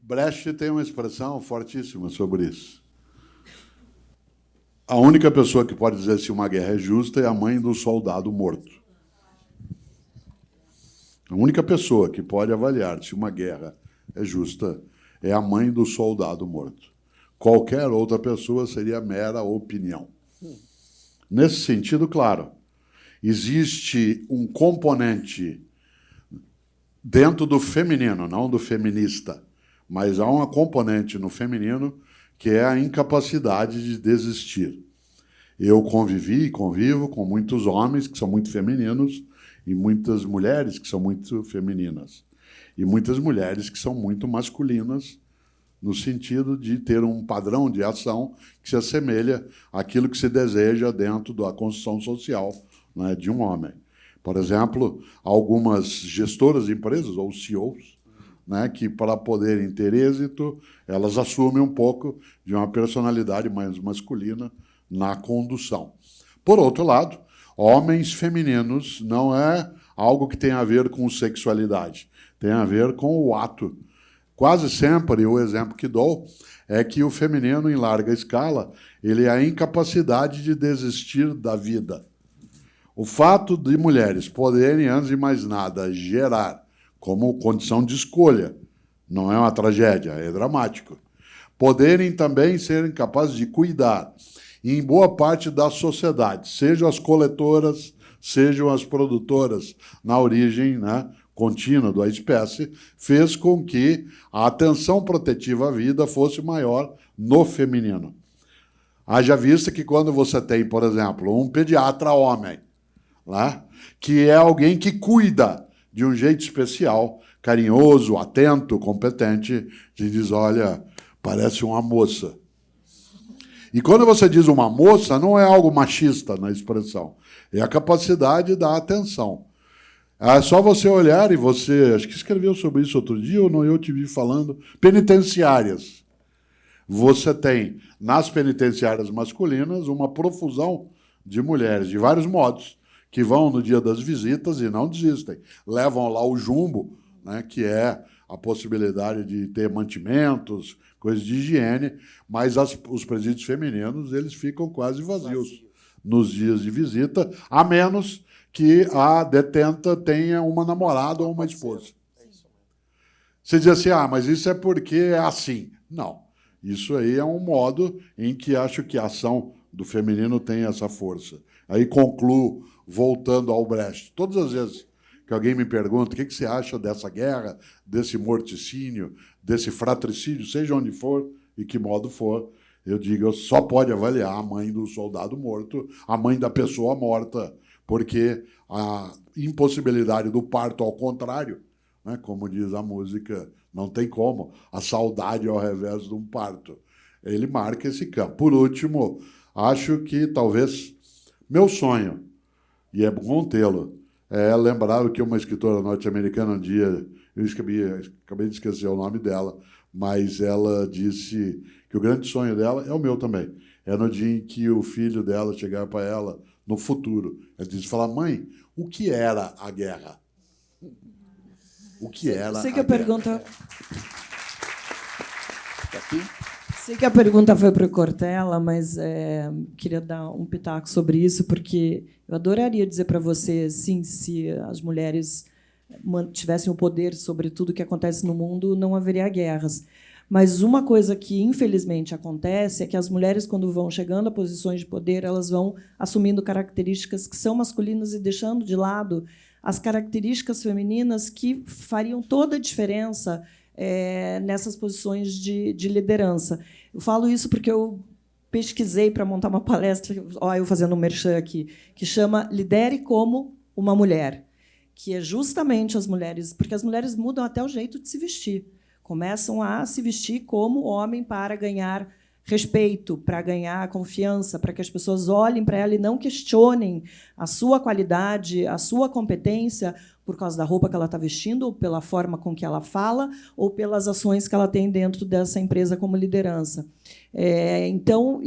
Brecht tem uma expressão fortíssima sobre isso. A única pessoa que pode dizer se uma guerra é justa é a mãe do soldado morto. A única pessoa que pode avaliar se uma guerra é justa é a mãe do soldado morto. Qualquer outra pessoa seria mera opinião. Nesse sentido, claro, existe um componente dentro do feminino, não do feminista, mas há uma componente no feminino que é a incapacidade de desistir. Eu convivi e convivo com muitos homens que são muito femininos e muitas mulheres que são muito femininas. E muitas mulheres que são muito masculinas, no sentido de ter um padrão de ação que se assemelha àquilo que se deseja dentro da construção social, né, de um homem. Por exemplo, algumas gestoras de empresas, ou CEOs, né, que, para poderem ter êxito, elas assumem um pouco de uma personalidade mais masculina na condução. Por outro lado, homens femininos não é algo que tem a ver com sexualidade, tem a ver com o ato. Quase sempre, o exemplo que dou é que o feminino, em larga escala, ele é a incapacidade de desistir da vida. O fato de mulheres poderem, antes de mais nada, gerar como condição de escolha, não é uma tragédia, é dramático. Poderem também serem capazes de cuidar, em boa parte da sociedade, sejam as coletoras, sejam as produtoras, na origem, né, contínua da espécie, fez com que a atenção protetiva à vida fosse maior no feminino. Haja vista que quando você tem, por exemplo, um pediatra homem, né, que é alguém que cuida de um jeito especial, carinhoso, atento, competente, se diz, olha, parece uma moça. E quando você diz uma moça, não é algo machista na expressão, é a capacidade da atenção. É só você olhar e você... Acho que escreveu sobre isso outro dia, ou não eu te vi falando. Penitenciárias. Você tem, nas penitenciárias masculinas, uma profusão de mulheres, de vários modos, que vão no dia das visitas e não desistem. Levam lá o jumbo, né, que é a possibilidade de ter mantimentos, coisas de higiene, mas os presídios femininos eles ficam quase vazios nos dias de visita, a menos que a detenta tenha uma namorada ou uma esposa. Você diz assim, mas isso é porque é assim. Não. Isso aí é um modo em que acho que a ação do feminino tem essa força. Aí concluo, voltando ao Brecht. Todas as vezes que alguém me pergunta o que você acha dessa guerra, desse morticínio, desse fratricídio, seja onde for e que modo for, eu digo, só pode avaliar a mãe do soldado morto, a mãe da pessoa morta, porque a impossibilidade do parto, ao contrário, né, como diz a música, não tem como, a saudade ao revés de um parto. Ele marca esse campo. Por último, acho que talvez meu sonho, e é bom tê-lo, é lembrar o que uma escritora norte-americana um dia, acabei de esquecer o nome dela, mas ela disse que o grande sonho dela é o meu também. É no dia em que o filho dela chegar para ela no futuro. Ela disse, mãe, o que era a guerra? O que era sei que a guerra? Pergunta... Tá aqui? Sei que a pergunta foi para o Cortella, mas queria dar um pitaco sobre isso, porque eu adoraria dizer para você, sim, se as mulheres tivessem o poder sobre tudo que acontece no mundo, não haveria guerras. Mas uma coisa que, infelizmente, acontece é que as mulheres, quando vão chegando a posições de poder, elas vão assumindo características que são masculinas e deixando de lado as características femininas que fariam toda a diferença nessas posições de liderança. Eu falo isso porque eu pesquisei para montar uma palestra, eu fazendo um merchan aqui, que chama Lidere como uma Mulher, que é justamente as mulheres, porque as mulheres mudam até o jeito de se vestir, começam a se vestir como homem para ganhar respeito, para ganhar confiança, para que as pessoas olhem para ela e não questionem a sua qualidade, a sua competência, por causa da roupa que ela está vestindo, ou pela forma com que ela fala, ou pelas ações que ela tem dentro dessa empresa como liderança. Então,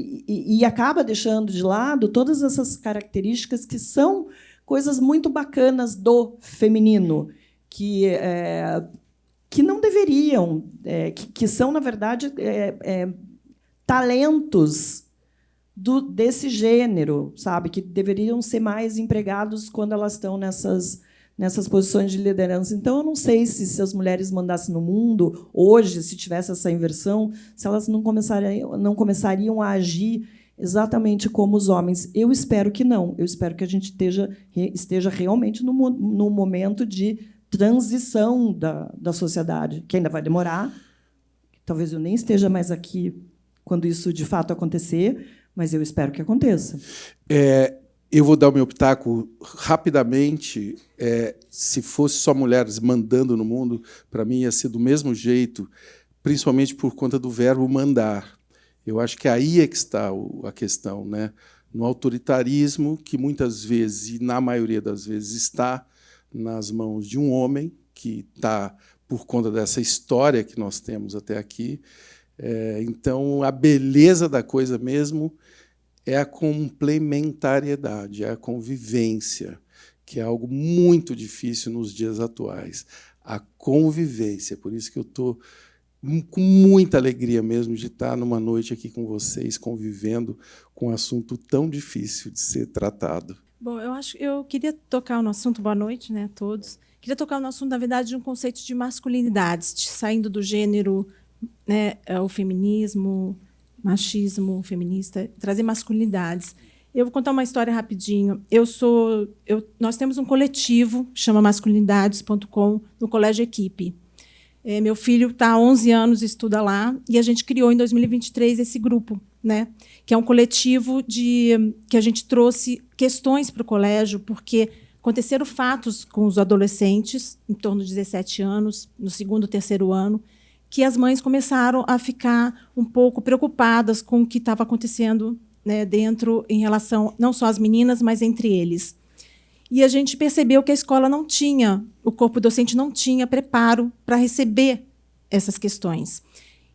acaba deixando de lado todas essas características que são coisas muito bacanas do feminino, que não deveriam, que são, na verdade, talentos desse gênero, sabe, que deveriam ser mais empregados quando elas estão nessas posições de liderança. Então, eu não sei se as mulheres mandassem no mundo, hoje, se tivesse essa inversão, se elas não começariam a agir exatamente como os homens. Eu espero que não. Eu espero que a gente esteja realmente no momento de transição da sociedade, que ainda vai demorar. Talvez eu nem esteja mais aqui quando isso de fato acontecer, mas eu espero que aconteça. Eu vou dar o meu pitaco rapidamente. Se fosse só mulheres mandando no mundo, para mim ia ser do mesmo jeito, principalmente por conta do verbo mandar. Eu acho que aí é que está a questão, né? No autoritarismo, que muitas vezes, e na maioria das vezes, está nas mãos de um homem, que está por conta dessa história que nós temos até aqui. Então, a beleza da coisa mesmo é a complementariedade, é a convivência, que é algo muito difícil nos dias atuais. A convivência. Por isso que eu estou com muita alegria mesmo de estar numa noite aqui com vocês, convivendo com um assunto tão difícil de ser tratado. Bom, eu queria tocar no assunto, boa noite, né, a todos. Queria tocar no assunto, na verdade, de um conceito de masculinidades, saindo do gênero, né, o feminismo, machismo feminista, trazer masculinidades. Eu vou contar uma história rapidinho. Nós temos um coletivo, chama masculinidades.com, no Colégio Equipe. Meu filho está há 11 anos, estuda lá, e a gente criou, em 2023, esse grupo, né, que é um coletivo que a gente trouxe questões para o colégio, porque aconteceram fatos com os adolescentes, em torno de 17 anos, no 2º, 3º ano, que as mães começaram a ficar um pouco preocupadas com o que estava acontecendo, né, dentro, em relação não só às meninas, mas entre eles. E a gente percebeu que a escola não tinha, o corpo docente não tinha preparo para receber essas questões.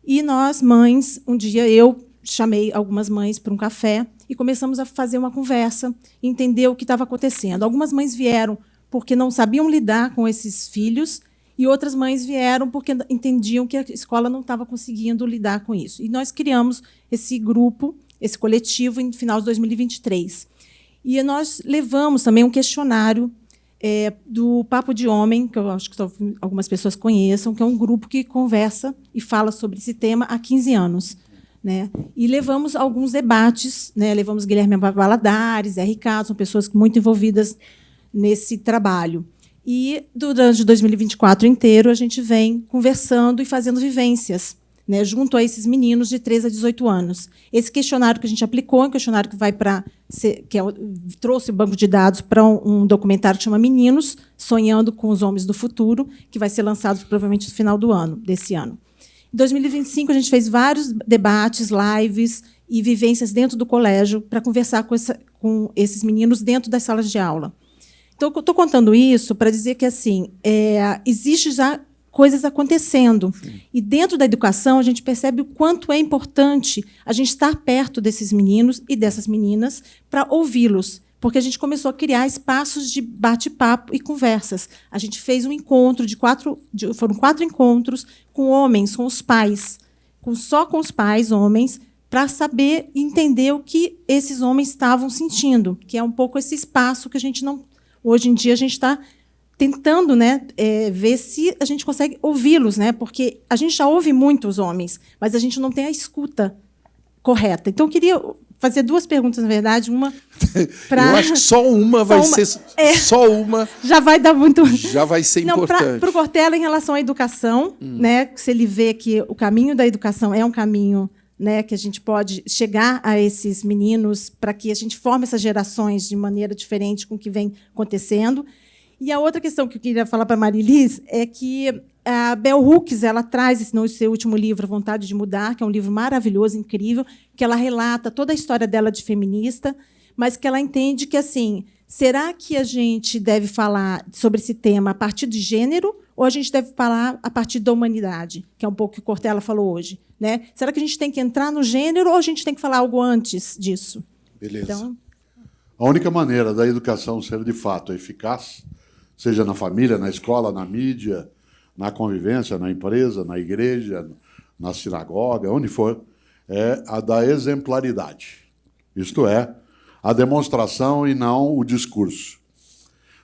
E nós, mães, um dia eu chamei algumas mães para um café e começamos a fazer uma conversa, entender o que estava acontecendo. Algumas mães vieram porque não sabiam lidar com esses filhos, e outras mães vieram porque entendiam que a escola não estava conseguindo lidar com isso. E nós criamos esse grupo, esse coletivo, em final de 2023. E nós levamos também um questionário do Papo de Homem, que eu acho que algumas pessoas conheçam, que é um grupo que conversa e fala sobre esse tema há 15 anos. Né? E levamos alguns debates, né? Levamos Guilherme Valadares, RK, são pessoas muito envolvidas nesse trabalho. E, durante 2024 inteiro, a gente vem conversando e fazendo vivências, né, junto a esses meninos de 13 a 18 anos. Esse questionário que a gente aplicou é um questionário que vai trouxe o banco de dados para um documentário que chama Meninos, Sonhando com os Homens do Futuro, que vai ser lançado provavelmente no final desse ano. Em 2025, a gente fez vários debates, lives e vivências dentro do colégio para conversar com esses meninos dentro das salas de aula. Então, eu estou contando isso para dizer que assim, existe já coisas acontecendo. E, dentro da educação, a gente percebe o quanto é importante a gente estar perto desses meninos e dessas meninas para ouvi-los, porque a gente começou a criar espaços de bate-papo e conversas. A gente fez um encontro foram 4 encontros com homens, com os pais, só com os pais, homens, para saber entender o que esses homens estavam sentindo, que é um pouco esse espaço que a gente não... Hoje em dia, a gente está tentando, né, ver se a gente consegue ouvi-los, né, porque a gente já ouve muito os homens, mas a gente não tem a escuta correta. Então, eu queria fazer 2 perguntas, na verdade. Uma para... Eu acho que só uma vai ser... Só uma... Já vai dar muito... Já vai ser importante. Para o Cortella, em relação à educação, né, se ele vê que o caminho da educação é um caminho, né, que a gente pode chegar a esses meninos para que a gente forme essas gerações de maneira diferente com o que vem acontecendo. E a outra questão que eu queria falar para a Marilis é que a Bell Hooks ela traz no seu último livro, Vontade de Mudar, que é um livro maravilhoso, incrível, que ela relata toda a história dela de feminista, mas que ela entende que, assim, será que a gente deve falar sobre esse tema a partir de gênero ou a gente deve falar a partir da humanidade, que é um pouco o que o Cortella falou hoje, né? Será que a gente tem que entrar no gênero ou a gente tem que falar algo antes disso? Beleza. Então... A única maneira da educação ser, de fato, eficaz, seja na família, na escola, na mídia, na convivência, na empresa, na igreja, na sinagoga, onde for, é a da exemplaridade. Isto é, a demonstração e não o discurso.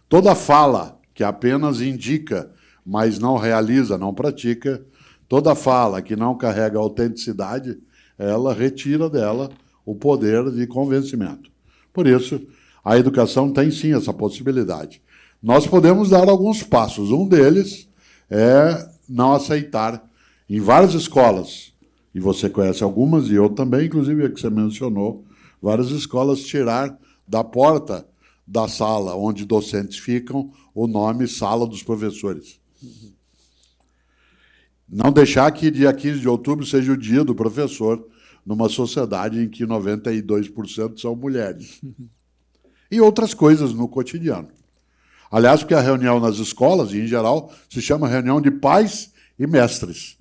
Toda fala que apenas indica, mas não realiza, não pratica, toda fala que não carrega autenticidade, ela retira dela o poder de convencimento. Por isso, a educação tem sim essa possibilidade. Nós podemos dar alguns passos. Um deles é não aceitar, em várias escolas, e você conhece algumas, e eu também, inclusive, a que você mencionou, várias escolas tirar da porta da sala onde docentes ficam o nome Sala dos Professores. Não deixar que dia 15 de outubro seja o dia do professor numa sociedade em que 92% são mulheres. E outras coisas no cotidiano. Aliás, porque a reunião nas escolas, em geral, se chama reunião de pais e mestres.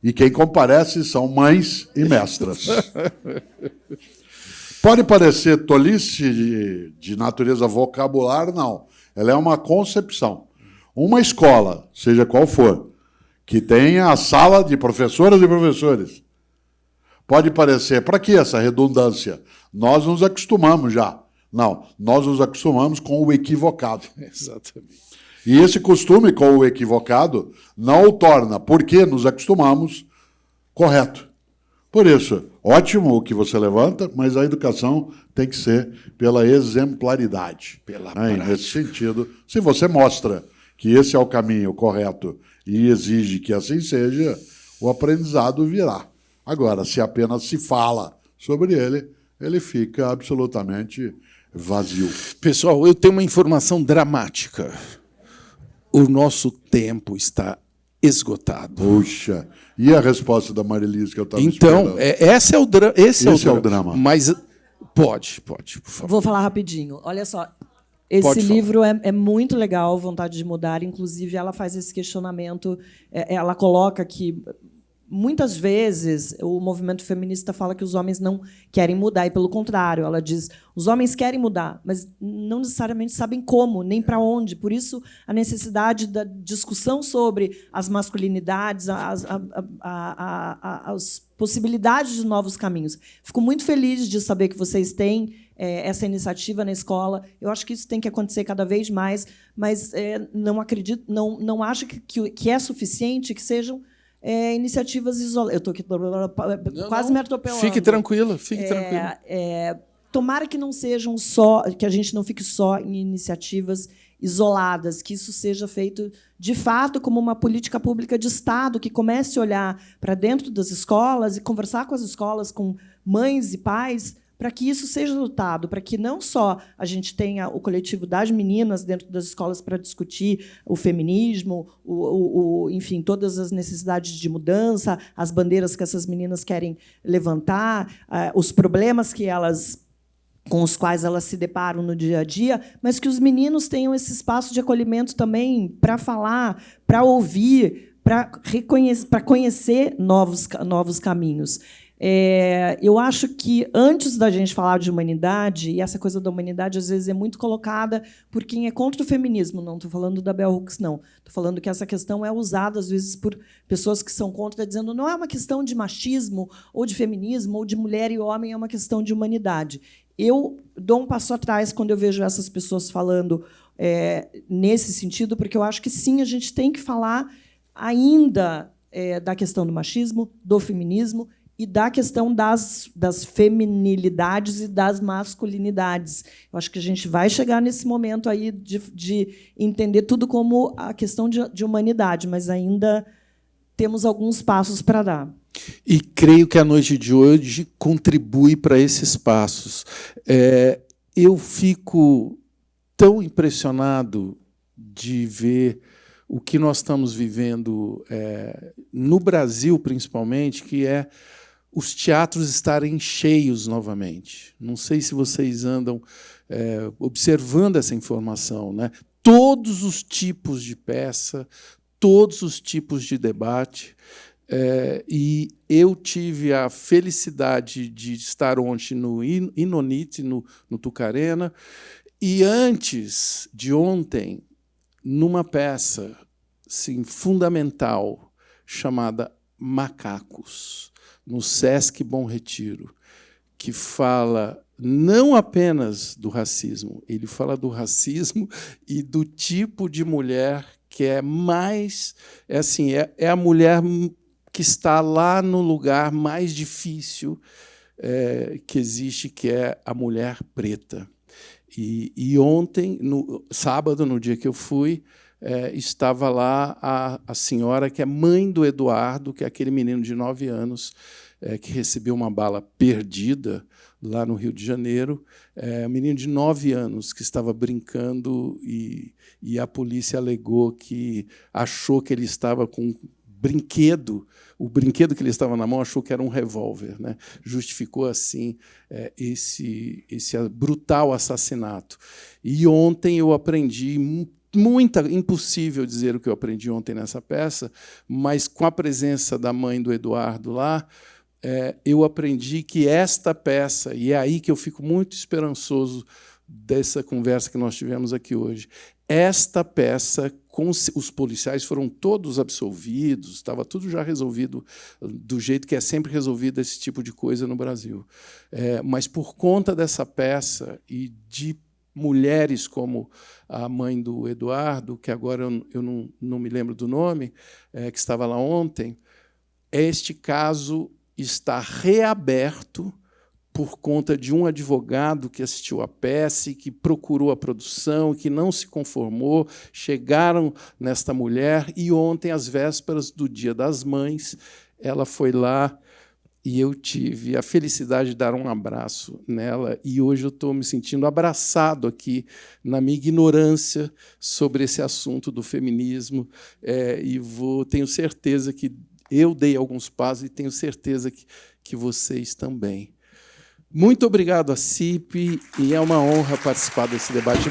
E quem comparece são mães e mestras. Pode parecer tolice de natureza vocabular, não. Ela é uma concepção. Uma escola, seja qual for, que tenha a sala de professoras e professores, pode parecer, para que essa redundância? Nós nos acostumamos já. Não, nós nos acostumamos com o equivocado. Exatamente. E esse costume com o equivocado não o torna, porque nos acostumamos, correto. Por isso, ótimo o que você levanta, mas a educação tem que ser pela exemplaridade. Pela nesse sentido, se você mostra que esse é o caminho correto e exige que assim seja, o aprendizado virá. Agora, se apenas se fala sobre ele, ele fica absolutamente vazio. Pessoal, eu tenho uma informação dramática. O nosso tempo está esgotado. Puxa, e a resposta da Marilise que eu estava esperando? Então, esse é o drama. Mas pode, por favor. Vou falar rapidinho. Olha só, esse livro é muito legal, Vontade de Mudar. Inclusive, ela faz esse questionamento. Ela coloca que muitas vezes o movimento feminista fala que os homens não querem mudar, e pelo contrário, ela diz: os homens querem mudar, mas não necessariamente sabem como, nem para onde. Por isso, a necessidade da discussão sobre as masculinidades, as possibilidades de novos caminhos. Fico muito feliz de saber que vocês têm essa iniciativa na escola. Eu acho que isso tem que acontecer cada vez mais, mas não acredito, não acho que é suficiente que sejam iniciativas isoladas. Eu estou aqui quase me atropelando. Fique tranquila, fique tranquila. Tomara que não sejam só, que a gente não fique só em iniciativas isoladas, que isso seja feito de fato como uma política pública de Estado, que comece a olhar para dentro das escolas e conversar com as escolas, com mães e pais, para que isso seja adotado, para que não só a gente tenha o coletivo das meninas dentro das escolas para discutir o feminismo, enfim, todas as necessidades de mudança, as bandeiras que essas meninas querem levantar, os problemas com os quais elas se deparam no dia a dia, mas que os meninos tenham esse espaço de acolhimento também para falar, para ouvir, para conhecer novos caminhos. Eu acho que, antes da gente falar de humanidade, e essa coisa da humanidade às vezes é muito colocada por quem é contra o feminismo, não estou falando da Bell Hooks, não. Estou falando que essa questão é usada, às vezes, por pessoas que são contra, dizendo não é uma questão de machismo, ou de feminismo, ou de mulher e homem, é uma questão de humanidade. Eu dou um passo atrás quando eu vejo essas pessoas falando nesse sentido, porque eu acho que, sim, a gente tem que falar ainda da questão do machismo, do feminismo, e da questão das feminilidades e das masculinidades. Eu acho que a gente vai chegar nesse momento aí de entender tudo como a questão de humanidade, mas ainda temos alguns passos para dar. E creio que a noite de hoje contribui para esses passos. Eu fico tão impressionado de ver o que nós estamos vivendo no Brasil, principalmente, que é os teatros estarem cheios novamente. Não sei se vocês andam observando essa informação, né? Todos os tipos de peça, todos os tipos de debate. E eu tive a felicidade de estar ontem no Inonite, no Tucarena, e antes de ontem, numa peça assim, fundamental, chamada Macacos, no Sesc Bom Retiro, que fala não apenas do racismo, ele fala do racismo e do tipo de mulher que é mais... é a mulher que está lá no lugar mais difícil que existe, que é a mulher preta. E ontem, no sábado, no dia que eu fui, estava lá a senhora que é mãe do Eduardo, que é aquele menino de 9 anos, que recebeu uma bala perdida lá no Rio de Janeiro. Um menino de 9 anos que estava brincando e a polícia alegou que achou que ele estava com um brinquedo. O brinquedo que ele estava na mão achou que era um revólver, né? Justificou assim esse brutal assassinato. E ontem eu aprendi impossível dizer o que eu aprendi ontem nessa peça, mas com a presença da mãe do Eduardo lá, eu aprendi que esta peça, e é aí que eu fico muito esperançoso dessa conversa que nós tivemos aqui hoje, esta peça, os policiais foram todos absolvidos, estava tudo já resolvido do jeito que é sempre resolvido esse tipo de coisa no Brasil. Mas, por conta dessa peça e de mulheres como a mãe do Eduardo, que agora eu não me lembro do nome, que estava lá ontem, este caso está reaberto por conta de um advogado que assistiu à peça e que procurou a produção, que não se conformou, chegaram nesta mulher, e ontem, às vésperas do Dia das Mães, ela foi lá e eu tive a felicidade de dar um abraço nela, e hoje eu estou me sentindo abraçado aqui na minha ignorância sobre esse assunto do feminismo, tenho certeza que eu dei alguns passos e tenho certeza que vocês também. Muito obrigado à CIP, e é uma honra participar desse debate.